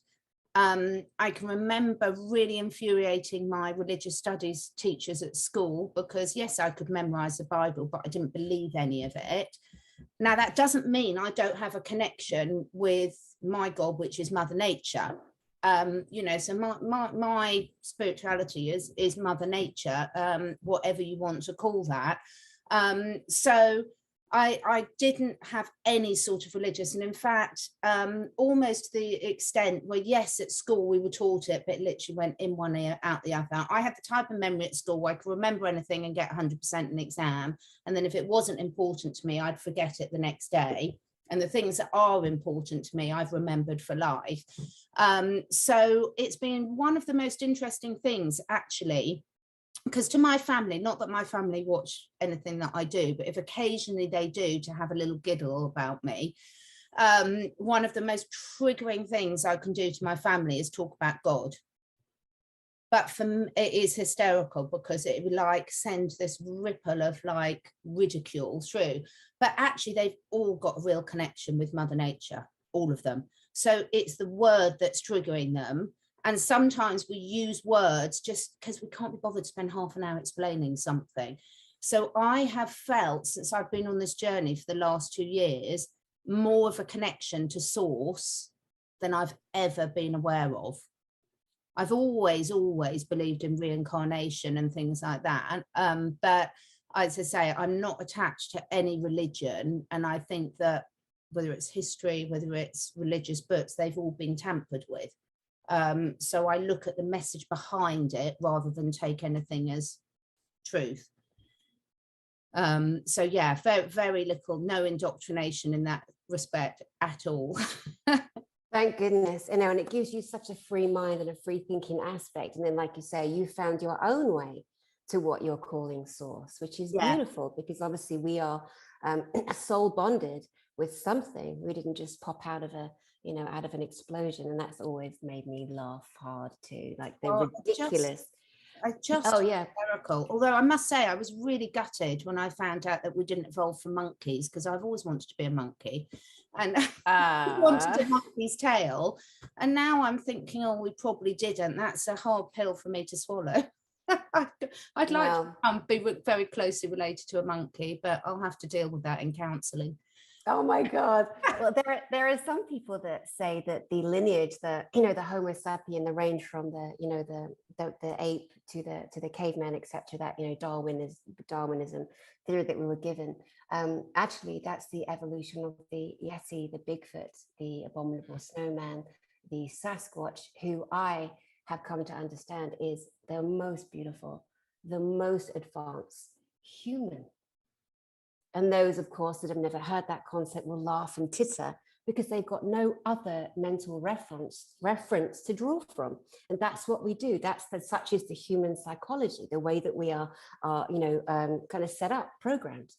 I can remember really infuriating my religious studies teachers at school because, yes, I could memorize the Bible, but I didn't believe any of it. Now, that doesn't mean I don't have a connection with my God, which is Mother Nature. You know, so my spirituality is Mother Nature, whatever you want to call that. So I didn't have any sort of religious, and in fact, almost to the extent where, yes, at school we were taught it, but it literally went in one ear, out the other. I had the type of memory at school where I could remember anything and get 100% in an exam, and then if it wasn't important to me, I'd forget it the next day. And the things that are important to me, I've remembered for life. So it's been one of the most interesting things, actually, because to my family, not that my family watch anything that I do, but if occasionally they do, to have a little giggle about me, one of the most triggering things I can do to my family is talk about God. But for me, it is hysterical, because it would like send this ripple of like ridicule through. But actually, they've all got a real connection with Mother Nature, all of them. So it's the word that's triggering them. And sometimes we use words just because we can't be bothered to spend half an hour explaining something. So I have felt, since I've been on this journey for the last 2 years, more of a connection to source than I've ever been aware of. I've always believed in reincarnation and things like that. But as I say, I'm not attached to any religion. And I think that whether it's history, whether it's religious books, they've all been tampered with. So I look at the message behind it rather than take anything as truth. So yeah, very, very little, no indoctrination in that respect at all. Thank goodness. And it gives you such a free mind and a free thinking aspect. And then, like you say, you found your own way to what you're calling source, which is beautiful, because obviously we are soul bonded with something. We didn't just pop out of out of an explosion. And that's always made me laugh hard too, like the ridiculous. Hysterical. Although I must say, I was really gutted when I found out that we didn't evolve from monkeys, because I've always wanted to be a monkey, and wanted a monkey's tail. And now I'm thinking, oh, we probably didn't. That's a hard pill for me to swallow. I'd like to be very closely related to a monkey, but I'll have to deal with that in counselling. Oh my God. Well, there are some people that say that the lineage, the Homo sapien, the range from the ape to the caveman, etc., that Darwinism theory that we were given. Actually, that's the evolution of the Yeti, the Bigfoot, the abominable snowman, the Sasquatch, who I have come to understand is the most beautiful, the most advanced human. And those, of course, that have never heard that concept will laugh and titter, because they've got no other mental reference to draw from. And that's what we do. Such is the human psychology, the way that we are kind of set up, programmed.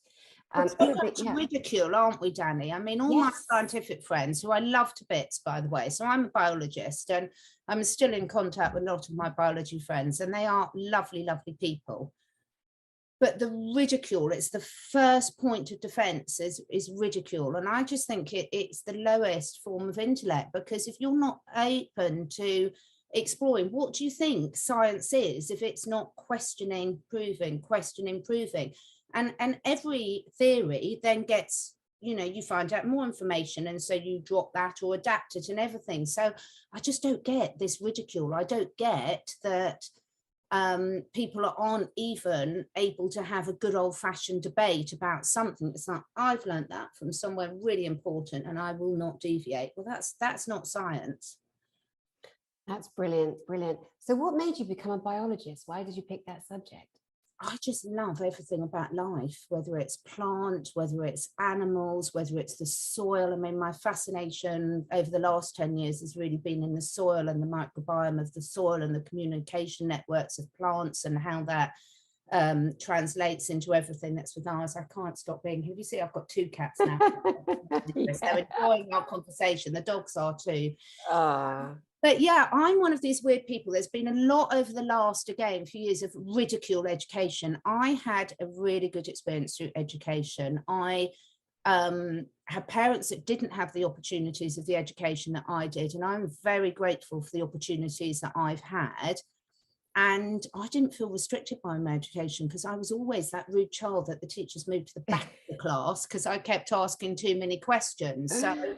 Ridicule, aren't we, Dani? I mean, all my scientific friends, who I love to bits, by the way. So I'm a biologist, and I'm still in contact with a lot of my biology friends, and they are lovely, lovely people. But the ridicule, it's the first point of defense is ridicule. And I just think it's the lowest form of intellect, because if you're not open to exploring, what do you think science is if it's not questioning, proving, and every theory then gets, you find out more information, and so you drop that or adapt it and everything. So I just don't get this ridicule. I don't get that people aren't even able to have a good old-fashioned debate about something. It's like, I've learned that from somewhere really important and I will not deviate. Well, that's not science. That's brilliant. So what made you become a biologist? Why did you pick that subject? I just love everything about life, whether it's plant, whether it's animals, whether it's the soil. I mean, my fascination over the last 10 years has really been in the soil and the microbiome of the soil and the communication networks of plants, and how that translates into everything that's with ours. I can't stop being here. You see, I've got 2 cats now. They're enjoying our conversation. The dogs are too. But yeah, I'm one of these weird people. There's been a lot over the last, again, few years of ridicule education. I had a really good experience through education. I had parents that didn't have the opportunities of the education that I did, and I'm very grateful for the opportunities that I've had. And I didn't feel restricted by my education, because I was always that rude child that the teachers moved to the back of the class because I kept asking too many questions. So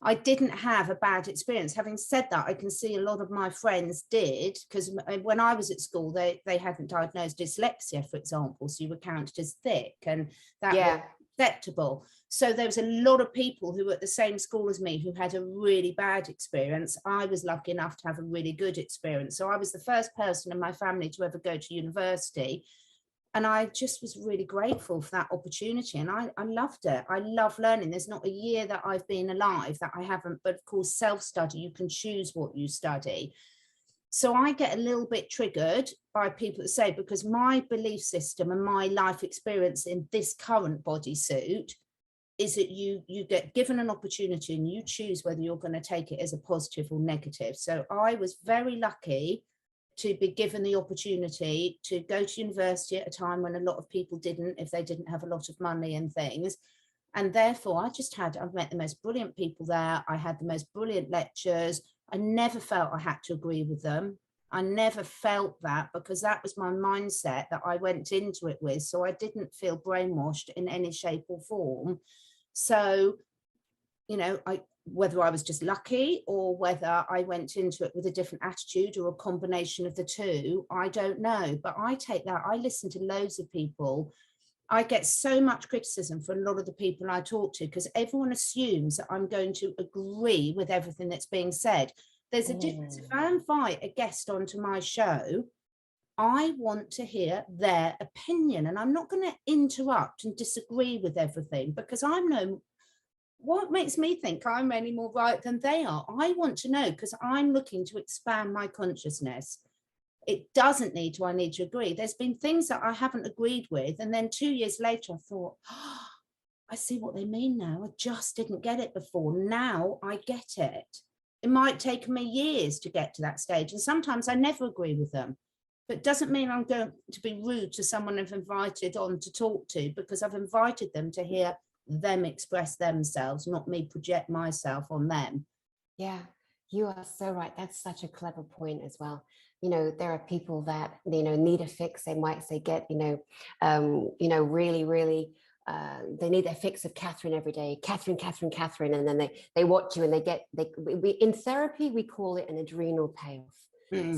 I didn't have a bad experience. Having said that, I can see a lot of my friends did, because when I was at school, they hadn't diagnosed dyslexia, for example, so you were counted as thick, and that was acceptable. So there was a lot of people who were at the same school as me who had a really bad experience. I was lucky enough to have a really good experience. So I was the first person in my family to ever go to university. And I just was really grateful for that opportunity. And I loved it. I love learning. There's not a year that I've been alive that I haven't, but of course, self-study, you can choose what you study. So I get a little bit triggered by people that say, because my belief system and my life experience in this current bodysuit is that you get given an opportunity and you choose whether you're going to take it as a positive or negative. So I was very lucky to be given the opportunity to go to university at a time when a lot of people didn't, if they didn't have a lot of money and things. And therefore I've met the most brilliant people there. I had the most brilliant lectures. I never felt I had to agree with them. I never felt that, because that was my mindset that I went into it with. So I didn't feel brainwashed in any shape or form. So, you know, whether I was just lucky or whether I went into it with a different attitude or a combination of the two, I don't know. But I take that, I listen to loads of people. I get so much criticism for a lot of the people I talk to, because everyone assumes that I'm going to agree with everything that's being said. There's a difference. If I invite a guest onto my show, I want to hear their opinion, and I'm not going to interrupt and disagree with everything, because I'm no, what makes me think I'm any more right than they are? I want to know, because I'm looking to expand my consciousness. It doesn't need to, I need to agree. There's been things that I haven't agreed with, and then 2 years later I thought, oh, I see what they mean now. I just didn't get it before. Now I get it. It might take me years to get to that stage, and sometimes I never agree with them. But it doesn't mean I'm going to be rude to someone I've invited on to talk to, because I've invited them to hear them express themselves, not me project myself on them. Yeah, you are so right. That's such a clever point as well. You know, there are people that, you know, need a fix. They might say, get, really, really, they need their fix of Catherine every day. Catherine, Catherine, Catherine. And then they watch you and we in therapy, we call it an adrenal payoff.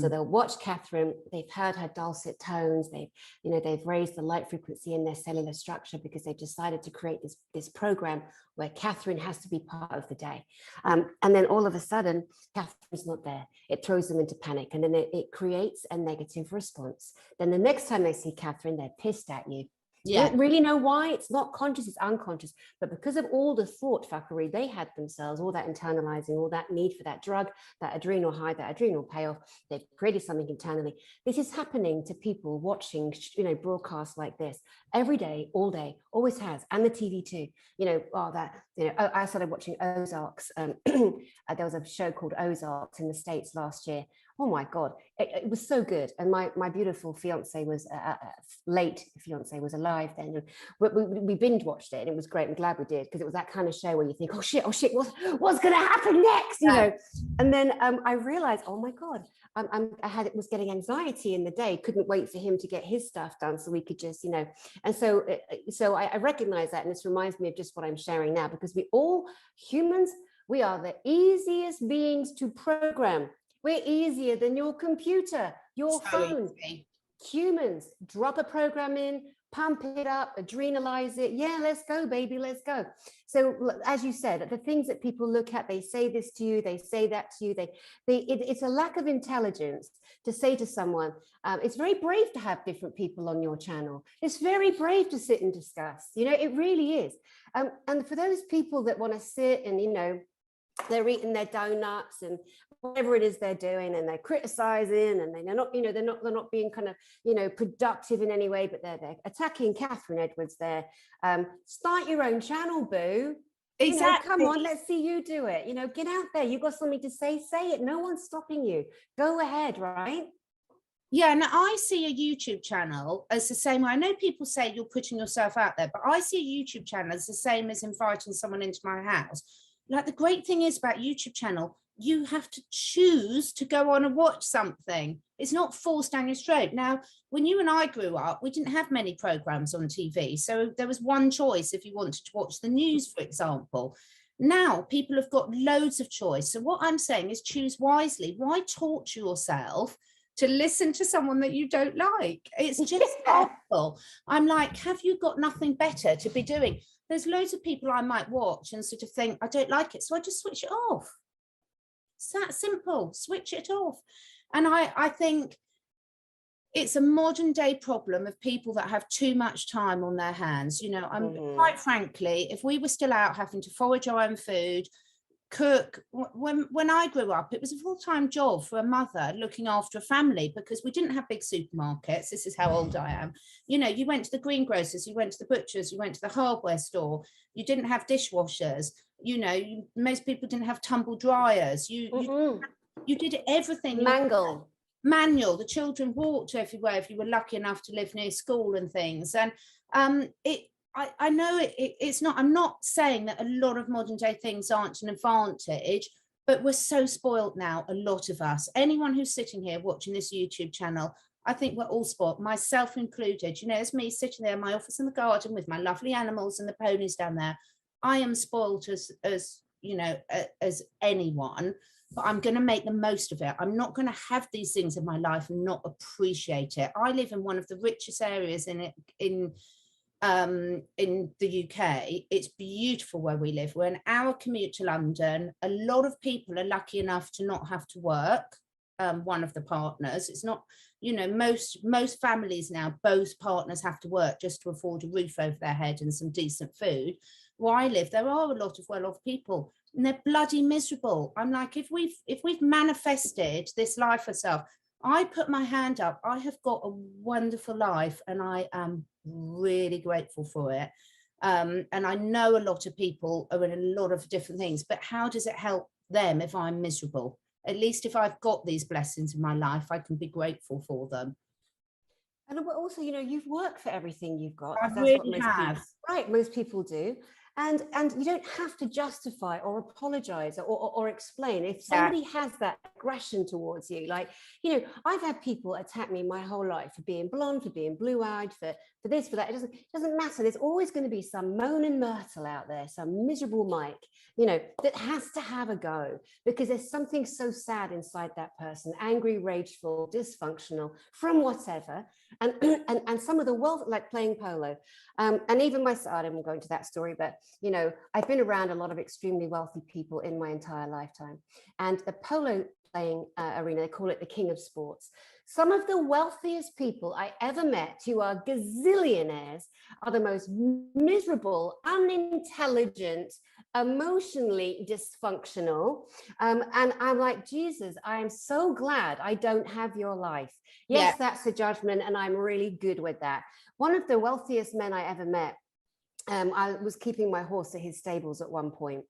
So they'll watch Catherine, they've heard her dulcet tones, they've raised the light frequency in their cellular structure because they've decided to create this program where Catherine has to be part of the day. And then all of a sudden, Catherine's not there. It throws them into panic, and then it creates a negative response. Then the next time they see Catherine, they're pissed at you. Yeah. You don't really know why. It's not conscious, it's unconscious. But because of all the thought fuckery they had themselves, all that internalizing, all that need for that drug, that adrenal high, that adrenal payoff, they've created something internally. This is happening to people watching, broadcasts like this every day, all day, always has, and the TV too. I started watching Ozarks. There was a show called Ozarks in the States last year. Oh my God, it was so good. And my beautiful fiance was, late fiance was alive then. We binge watched it and it was great. I'm glad we did, because it was that kind of show where you think, oh shit, what's going to happen next? You know? And then I realized, oh my God, I was getting anxiety in the day, couldn't wait for him to get his stuff done so we could just, and so I recognize that. And this reminds me of just what I'm sharing now, because we all humans, we are the easiest beings to program. We're easier than your computer, your phone. Easy. Humans, drop a program in, pump it up, adrenalize it. Yeah, let's go, baby, let's go. So as you said, the things that people look at, they say this to you, they say that to you. It's a lack of intelligence to say to someone, it's very brave to have different people on your channel. It's very brave to sit and discuss. It really is. And for those people that want to sit and, they're eating their donuts and whatever it is they're doing, and they're criticizing, and they're not being kind of productive in any way, but they're attacking Catherine Edwards there. Start your own channel, boo. Exactly. Come on, let's see you do it. Get out there. You've got something to say it. No one's stopping you. Go ahead, right? Yeah, and I see a YouTube channel as the same. I know people say you're putting yourself out there, but I see a YouTube channel as the same as inviting someone into my house. Like, the great thing is about YouTube channel, you have to choose to go on and watch something. It's not forced down your throat. Now, when you and I grew up, we didn't have many programs on TV. So there was one choice if you wanted to watch the news, for example. Now people have got loads of choice. So what I'm saying is choose wisely. Why torture yourself to listen to someone that you don't like. It's just awful. I'm like, have you got nothing better to be doing? There's loads of people I might watch and sort of think, I don't like it, so I just switch it off. It's that simple. Switch it off. And I think it's a modern day problem of people that have too much time on their hands. You know, I'm quite frankly, if we were still out having to forage our own food, cook, when I grew up, it was a full-time job for a mother looking after a family, because we didn't have big supermarkets. This is how old I am. You know, you went to the greengrocers, you went to the butchers, you went to the hardware store, you didn't have dishwashers, you know, most people didn't have tumble dryers, you did everything manual. The children walked everywhere if you were lucky enough to live near school and things. And I know it's not, I'm not saying that a lot of modern day things aren't an advantage, but we're so spoiled now, a lot of us. Anyone who's sitting here watching this YouTube channel, I think we're all spoiled, myself included. You know, it's me sitting there in my office in the garden with my lovely animals and the ponies down there. I am spoiled as you know, as anyone, but I'm going to make the most of it. I'm not going to have these things in my life and not appreciate it. I live in one of the richest areas in the UK. It's beautiful where we live. We're an hour commute to London. A lot of people are lucky enough to not have to work. One of the partners, it's not, you know, most families now, both partners have to work just to afford a roof over their head and some decent food. Where I live, there are a lot of well-off people and they're bloody miserable. I'm like, if we've manifested this life for self, I put my hand up, I have got a wonderful life and I am really grateful for it. And I know a lot of people are in a lot of different things, but how does it help them if I'm miserable? At least if I've got these blessings in my life, I can be grateful for them. And also, you know, you've worked for everything you've got. I really have. Right, most people do. And you don't have to justify or apologize or explain. If somebody has that aggression towards you, like, you know, I've had people attack me my whole life for being blonde, for being blue-eyed, for this, for that. It doesn't matter. There's always going to be some moaning Myrtle out there, some miserable Mike, you know, that has to have a go because there's something so sad inside that person, angry, rageful, dysfunctional, from whatever. And some of the wealth, like playing polo, and even myself, I don't go into that story, but you know, I've been around a lot of extremely wealthy people in my entire lifetime. And the polo playing arena, they call it the king of sports. Some of the wealthiest people I ever met who are gazillionaires are the most miserable, unintelligent, emotionally dysfunctional. And I'm like, Jesus, I am so glad I don't have your life. Yes, that's a judgment, and I'm really good with that. One of the wealthiest men I ever met, I was keeping my horse at his stables at one point,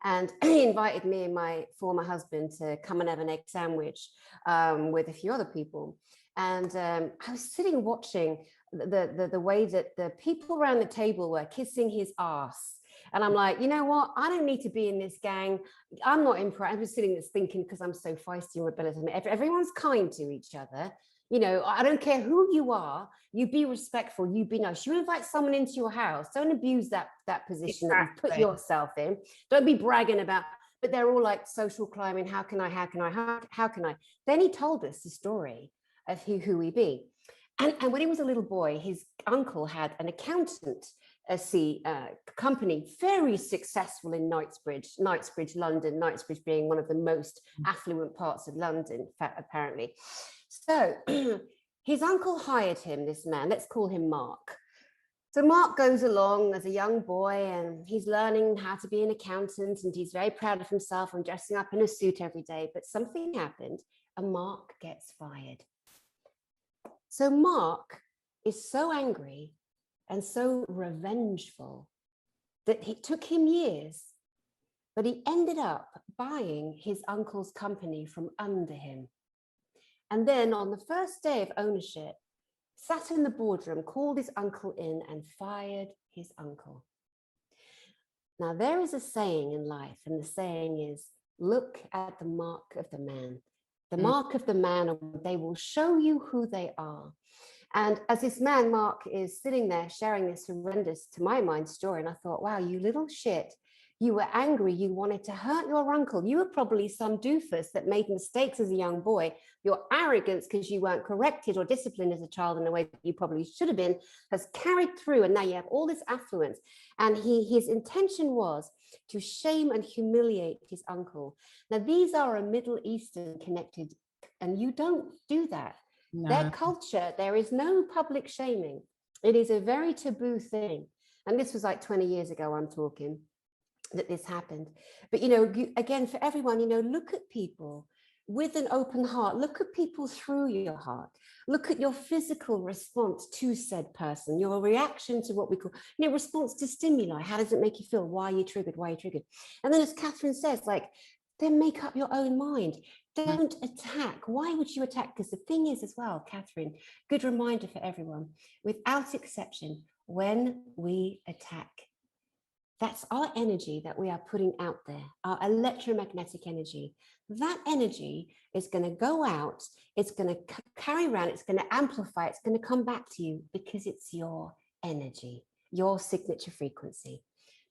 and he invited me and my former husband to come and have an egg sandwich with a few other people. And I was sitting watching the way that the people around the table were kissing his ass. And I'm like, you know what? I don't need to be in this gang. I'm not impressed. I was sitting there thinking, because I'm so feisty and rebellious, everyone's kind to each other. You know, I don't care who you are, you be respectful, you be nice. You invite someone into your house, don't abuse that position that you've put yourself in. Don't be bragging about, but they're all like social climbing, how can I? Then he told us the story of who he be. And when he was a little boy, his uncle had an accountant company, very successful in Knightsbridge, London, Knightsbridge being one of the most affluent parts of London, apparently. So his uncle hired him, this man, let's call him Mark. So Mark goes along as a young boy and he's learning how to be an accountant and he's very proud of himself and dressing up in a suit every day. But something happened and Mark gets fired. So Mark is so angry and so revengeful that it took him years, but he ended up buying his uncle's company from under him. And then on the first day of ownership, sat in the boardroom, called his uncle in and fired his uncle. Now there is a saying in life, and the saying is, look at the mark of the man. The mark of the man, they will show you who they are. And as this man, Mark, is sitting there sharing this horrendous, to my mind, story, and I thought, wow, you little shit, you were angry, you wanted to hurt your uncle. You were probably some doofus that made mistakes as a young boy. Your arrogance, because you weren't corrected or disciplined as a child in a way that you probably should have been, has carried through, and now you have all this affluence. And his intention was to shame and humiliate his uncle. Now, these are a Middle Eastern connected, and you don't do that. No. Their culture, there is no public shaming. It is a very taboo thing. And this was like 20 years ago, I'm talking, that this happened. But, you know, again, for everyone, you know, look at people with an open heart. Look at people through your heart. Look at your physical response to said person, your reaction to what we call, you know, response to stimuli. How does it make you feel? Why are you triggered? Why are you triggered? And then, as Catherine says, like, then make up your own mind. Don't attack. Why would you attack? Because the thing is as well, Catherine, good reminder for everyone, without exception, when we attack, that's our energy that we are putting out there, our electromagnetic energy. That energy is going to go out, it's going to carry around, it's going to amplify, it's going to come back to you because it's your energy, your signature frequency.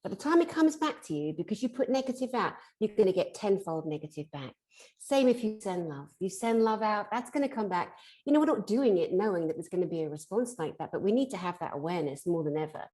By the time it comes back to you, because you put negative out, you're going to get tenfold negative back. Same if you send love. You send love out, that's going to come back. You know, we're not doing it knowing that there's going to be a response like that, but we need to have that awareness more than ever.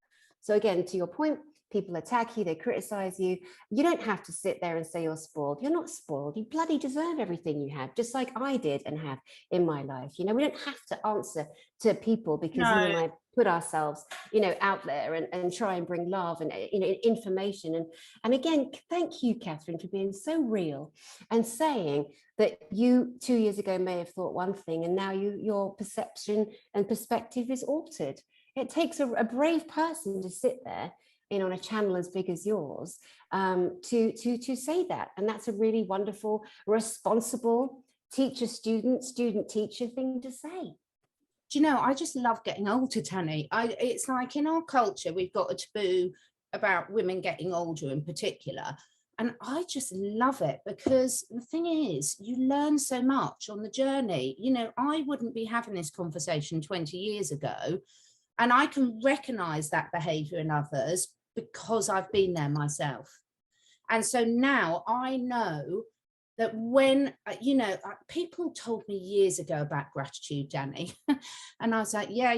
So again, to your point, people attack you, they criticize you. You don't have to sit there and say you're spoiled. You're not spoiled. You bloody deserve everything you have, just like I did and have in my life. You know, we don't have to answer to people because you and I put ourselves, you know, out there and try and bring love and, you know, information. And again, thank you, Catherine, for being so real and saying that you 2 years ago may have thought one thing and now your perception and perspective is altered. It takes a brave person to sit there, you know, on a channel as big as yours, to say that. And that's a really wonderful, responsible teacher-student, student-teacher thing to say. Do you know, I just love getting older, Dani. It's like in our culture, we've got a taboo about women getting older in particular. And I just love it because the thing is, you learn so much on the journey. You know, I wouldn't be having this conversation 20 years ago. And I can recognize that behavior in others because I've been there myself. And so now I know that when, you know, people told me years ago about gratitude, Dani, and I was like, yeah,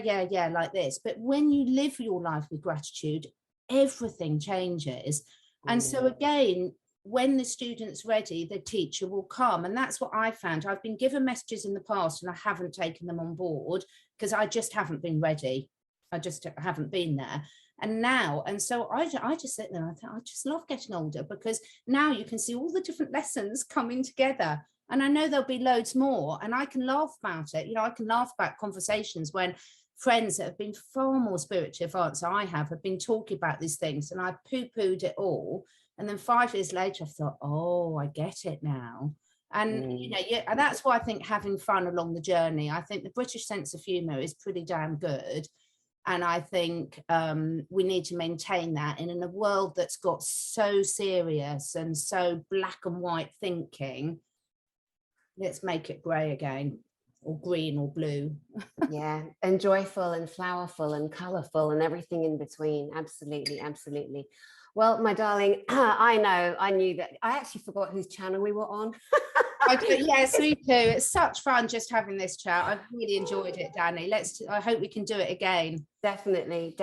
like this. But when you live your life with gratitude, everything changes. And so again, when the student's ready, the teacher will come. And that's what I found. I've been given messages in the past and I haven't taken them on board because I just haven't been ready. I just haven't been there. And now, and so I just sit there and I think, I just love getting older because now you can see all the different lessons coming together. And I know there'll be loads more and I can laugh about it. You know, I can laugh about conversations when friends that have been far more spiritually advanced than I have been talking about these things and I poo-pooed it all. And then 5 years later, I thought, oh, I get it now. And, you know, yeah, that's why I think having fun along the journey, I think the British sense of humour is pretty damn good. And I think we need to maintain that. And in a world that's got so serious and so black and white thinking, let's make it grey again, or green or blue. Yeah, and joyful and flowerful and colourful and everything in between. Absolutely, absolutely. Well, my darling, I knew that. I actually forgot whose channel we were on. Yes, me too. It's such fun just having this chat. I've really enjoyed it, Dani. I hope we can do it again. Definitely,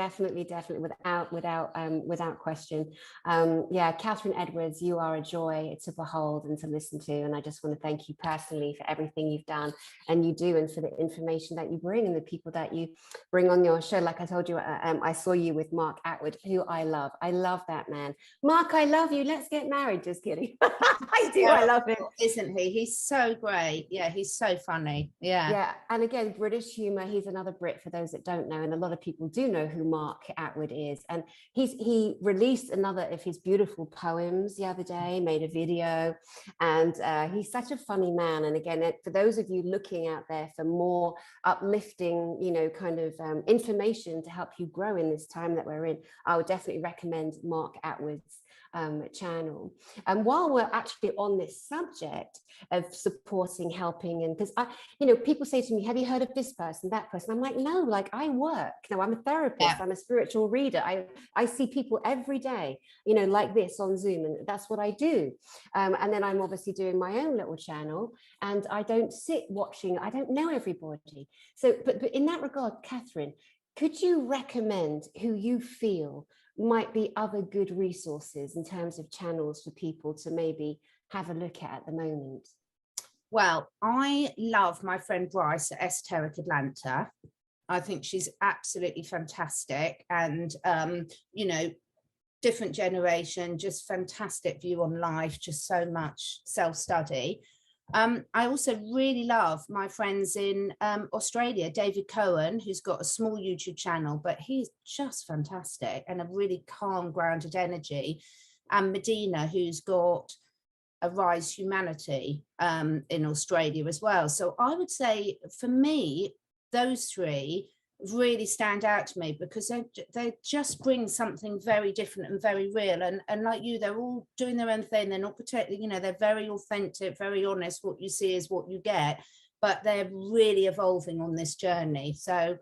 without question. Yeah, Catherine Edwards, you are a joy to behold and to listen to. And I just want to thank you personally for everything you've done and you do, and for the information that you bring and the people that you bring on your show. Like I told you, I saw you with Mark Attwood, who I love. I love that man. Mark, I love you. Let's get married. Just kidding. I do. I love him. Isn't he? He's so great. Yeah, he's so funny. Yeah. Yeah. And again, British humor. He's another Brit for those that don't know. And a lot of people do know who Mark Attwood is. And he released another of his beautiful poems the other day, made a video, and he's such a funny man. And again, for those of you looking out there for more uplifting, you know, kind of information to help you grow in this time that we're in, I would definitely recommend Mark Attwood's channel. And while we're actually on this subject of supporting, helping, and because people say to me, have you heard of this person, that person? I'm like, no, like I work. No, I'm a therapist. I'm a spiritual reader. I see people every day, like this on Zoom, and that's what I do. And then I'm obviously doing my own little channel, and I don't sit watching. I don't know everybody. So, but in that regard, Catherine, could you recommend who you feel might be other good resources in terms of channels for people to maybe have a look at the moment? Well, I love my friend Bryce at Esoteric Atlanta. I think she's absolutely fantastic, and different generation, just fantastic view on life, just so much self-study. I also really love my friends in Australia, David Cohen, who's got a small YouTube channel, but he's just fantastic and a really calm, grounded energy. And Medina, who's got a Rise Humanity in Australia as well. So I would say for me, those three really stand out to me because they just bring something very different and very real, and like you, they're all doing their own thing. They're not particularly, they're very authentic, very honest. What you see is what you get, but they're really evolving on this journey. So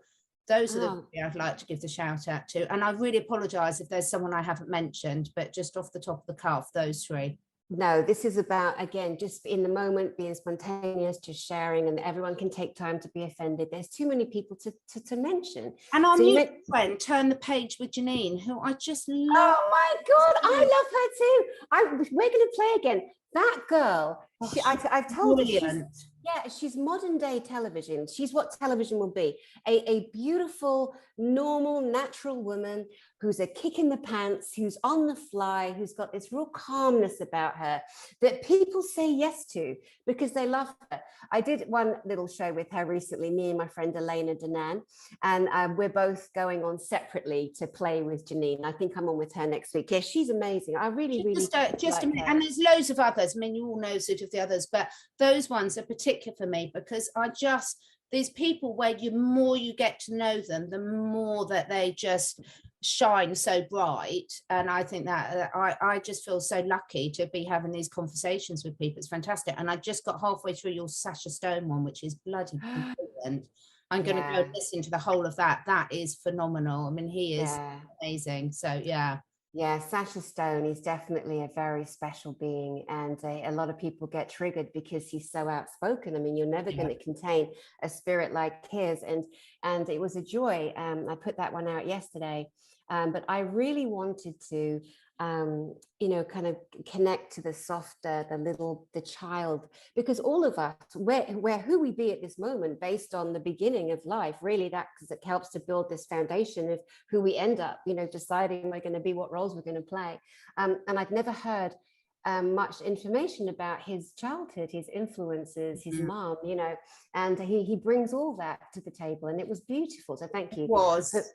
those are the three I'd like to give the shout out to, and I really apologize if there's someone I haven't mentioned, but just off the top of the cuff, those three. No, this is about, again, just in the moment, being spontaneous, just sharing, and everyone can take time to be offended. There's too many people to mention. And our new friend, Turn the Page with Janine, who I just love. Oh my God, I love her too. We're going to play again. That girl, I've told her, she's modern day television. She's what television will be. A beautiful, normal, natural woman who's a kick in the pants, who's on the fly, who's got this real calmness about her that people say yes to because they love her. I did one little show with her recently, me and my friend Elena Danan, and we're both going on separately to play with Janine. I think I'm on with her next week. Yeah, she's amazing. I really just like her. And there's loads of others. I mean, you all know sort of the others, but those ones are particular for me because these people where the more you get to know them, the more that they just shine so bright. And I think that I just feel so lucky to be having these conversations with people. It's fantastic. And I just got halfway through your Sasha Stone one, which is bloody brilliant. I'm going to go listen to the whole of that. That is phenomenal. I mean, he is amazing. So yeah. Yeah, Sasha Stone is definitely a very special being, and a lot of people get triggered because he's so outspoken. I mean, you're never going to contain a spirit like his, and it was a joy. I put that one out yesterday, but I really wanted to kind of connect to the softer, the child, because all of us, where who we be at this moment based on the beginning of life, really, that because it helps to build this foundation of who we end up, deciding we're going to be, what roles we're going to play. And I've never heard much information about his childhood, his influences, his mom, and he brings all that to the table, and it was beautiful. So thank you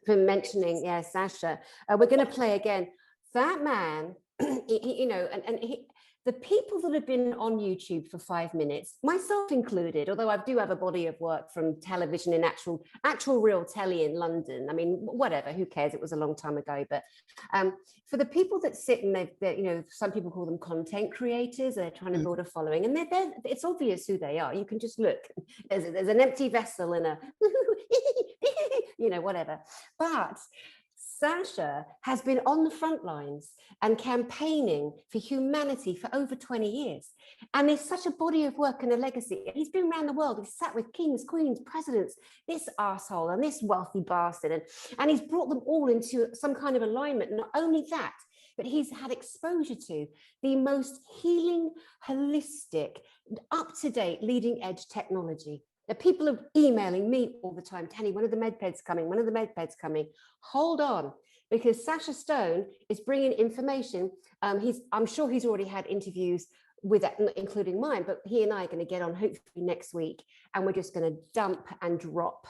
for mentioning, Sasha. We're going to play again. That man, the people that have been on YouTube for 5 minutes, myself included, although I do have a body of work from television in actual real telly in London. I mean, whatever, who cares? It was a long time ago. But for the people that sit and some people call them content creators, they're trying to build a following, and it's obvious who they are. You can just look. There's an empty vessel and a, whatever. But Sasha has been on the front lines and campaigning for humanity for over 20 years. And there's such a body of work and a legacy. He's been around the world. He's sat with kings, queens, presidents, this arsehole and this wealthy bastard. And he's brought them all into some kind of alignment. Not only that, but he's had exposure to the most healing, holistic, up-to-date, leading-edge technology. The people are emailing me all the time, Tani, when are the med-peds coming? Hold on, because Sasha Stone is bringing information. I'm sure he's already had interviews with, including mine, but he and I are going to get on hopefully next week, and we're just going to dump and drop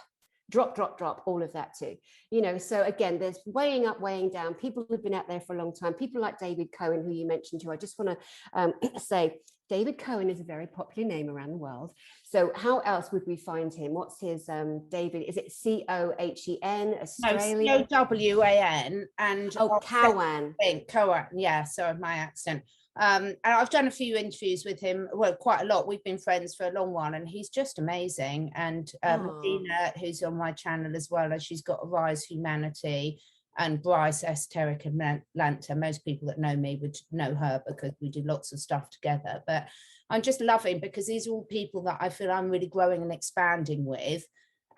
drop, drop, drop, all of that too. You know, so again, there's weighing up, weighing down. People who've been out there for a long time, people like David Cohen, who you mentioned, who I just want to say, David Cohen is a very popular name around the world. So how else would we find him? What's his David? Is it Cohen, Australian? No, Cowan. And oh, Cowan. Cowan, yeah, sorry, my accent. And I've done a few interviews with him, well, quite a lot. We've been friends for a long while, and he's just amazing. And Medina, who's on my channel as well, as she's got Arise Humanity, and Bryce Esoteric Atlanta. Most people that know me would know her because we do lots of stuff together. But I'm just loving, because these are all people that I feel I'm really growing and expanding with.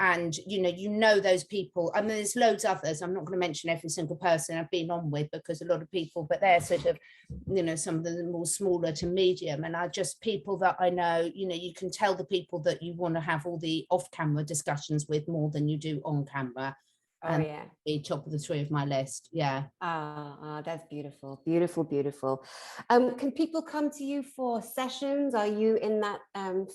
And you know those people. I mean, there's loads of others. I'm not going to mention every single person I've been on with, because a lot of people, but they're sort of, some of them more smaller to medium, and are just people that I know. You can tell the people that you want to have all the off-camera discussions with more than you do on camera. And yeah, be top of the 3 of my list. Yeah. That's beautiful, beautiful, beautiful. Can people come to you for sessions? Are you in that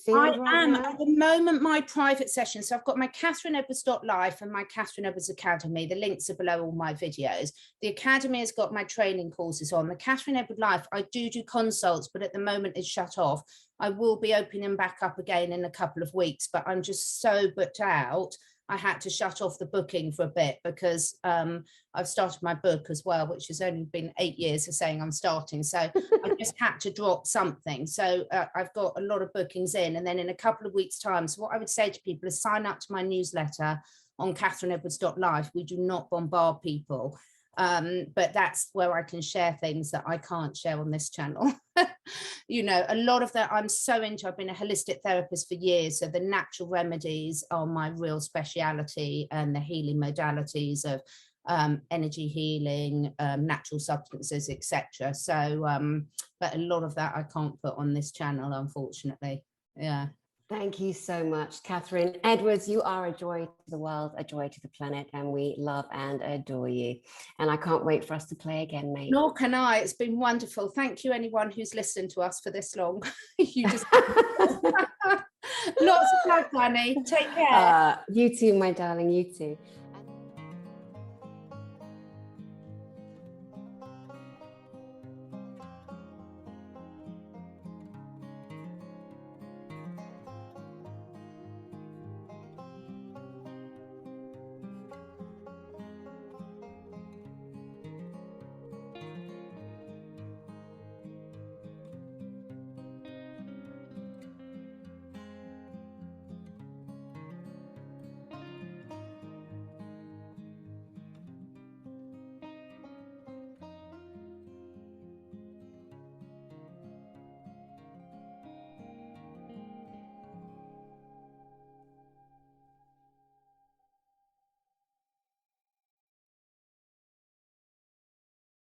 field right now? At the moment, my private sessions. So I've got my CatherineEdwards.life and my Catherine Edwards Academy. The links are below all my videos. The Academy has got my training courses on. The Catherine Edwards Life, I do consults, but at the moment it's shut off. I will be opening them back up again in a couple of weeks, but I'm just so booked out. I had to shut off the booking for a bit, because I've started my book as well, which has only been 8 years of saying I'm starting. So I just had to drop something. So I've got a lot of bookings in, and then in a couple of weeks' time. So what I would say to people is sign up to my newsletter on CatherineEdwards.life. We do not bombard people. But that's where I can share things that I can't share on this channel. A lot of that I'm so into. I've been a holistic therapist for years, so the natural remedies are my real speciality, and the healing modalities of energy healing, natural substances, etc. So but a lot of that I can't put on this channel, unfortunately. Yeah. Thank you so much, Catherine Edwards. You are a joy to the world, a joy to the planet, and we love and adore you. And I can't wait for us to play again, mate. Nor can I. It's been wonderful. Thank you, anyone who's listened to us for this long. You just lots of love, Dani. Take care. You too, my darling. You too.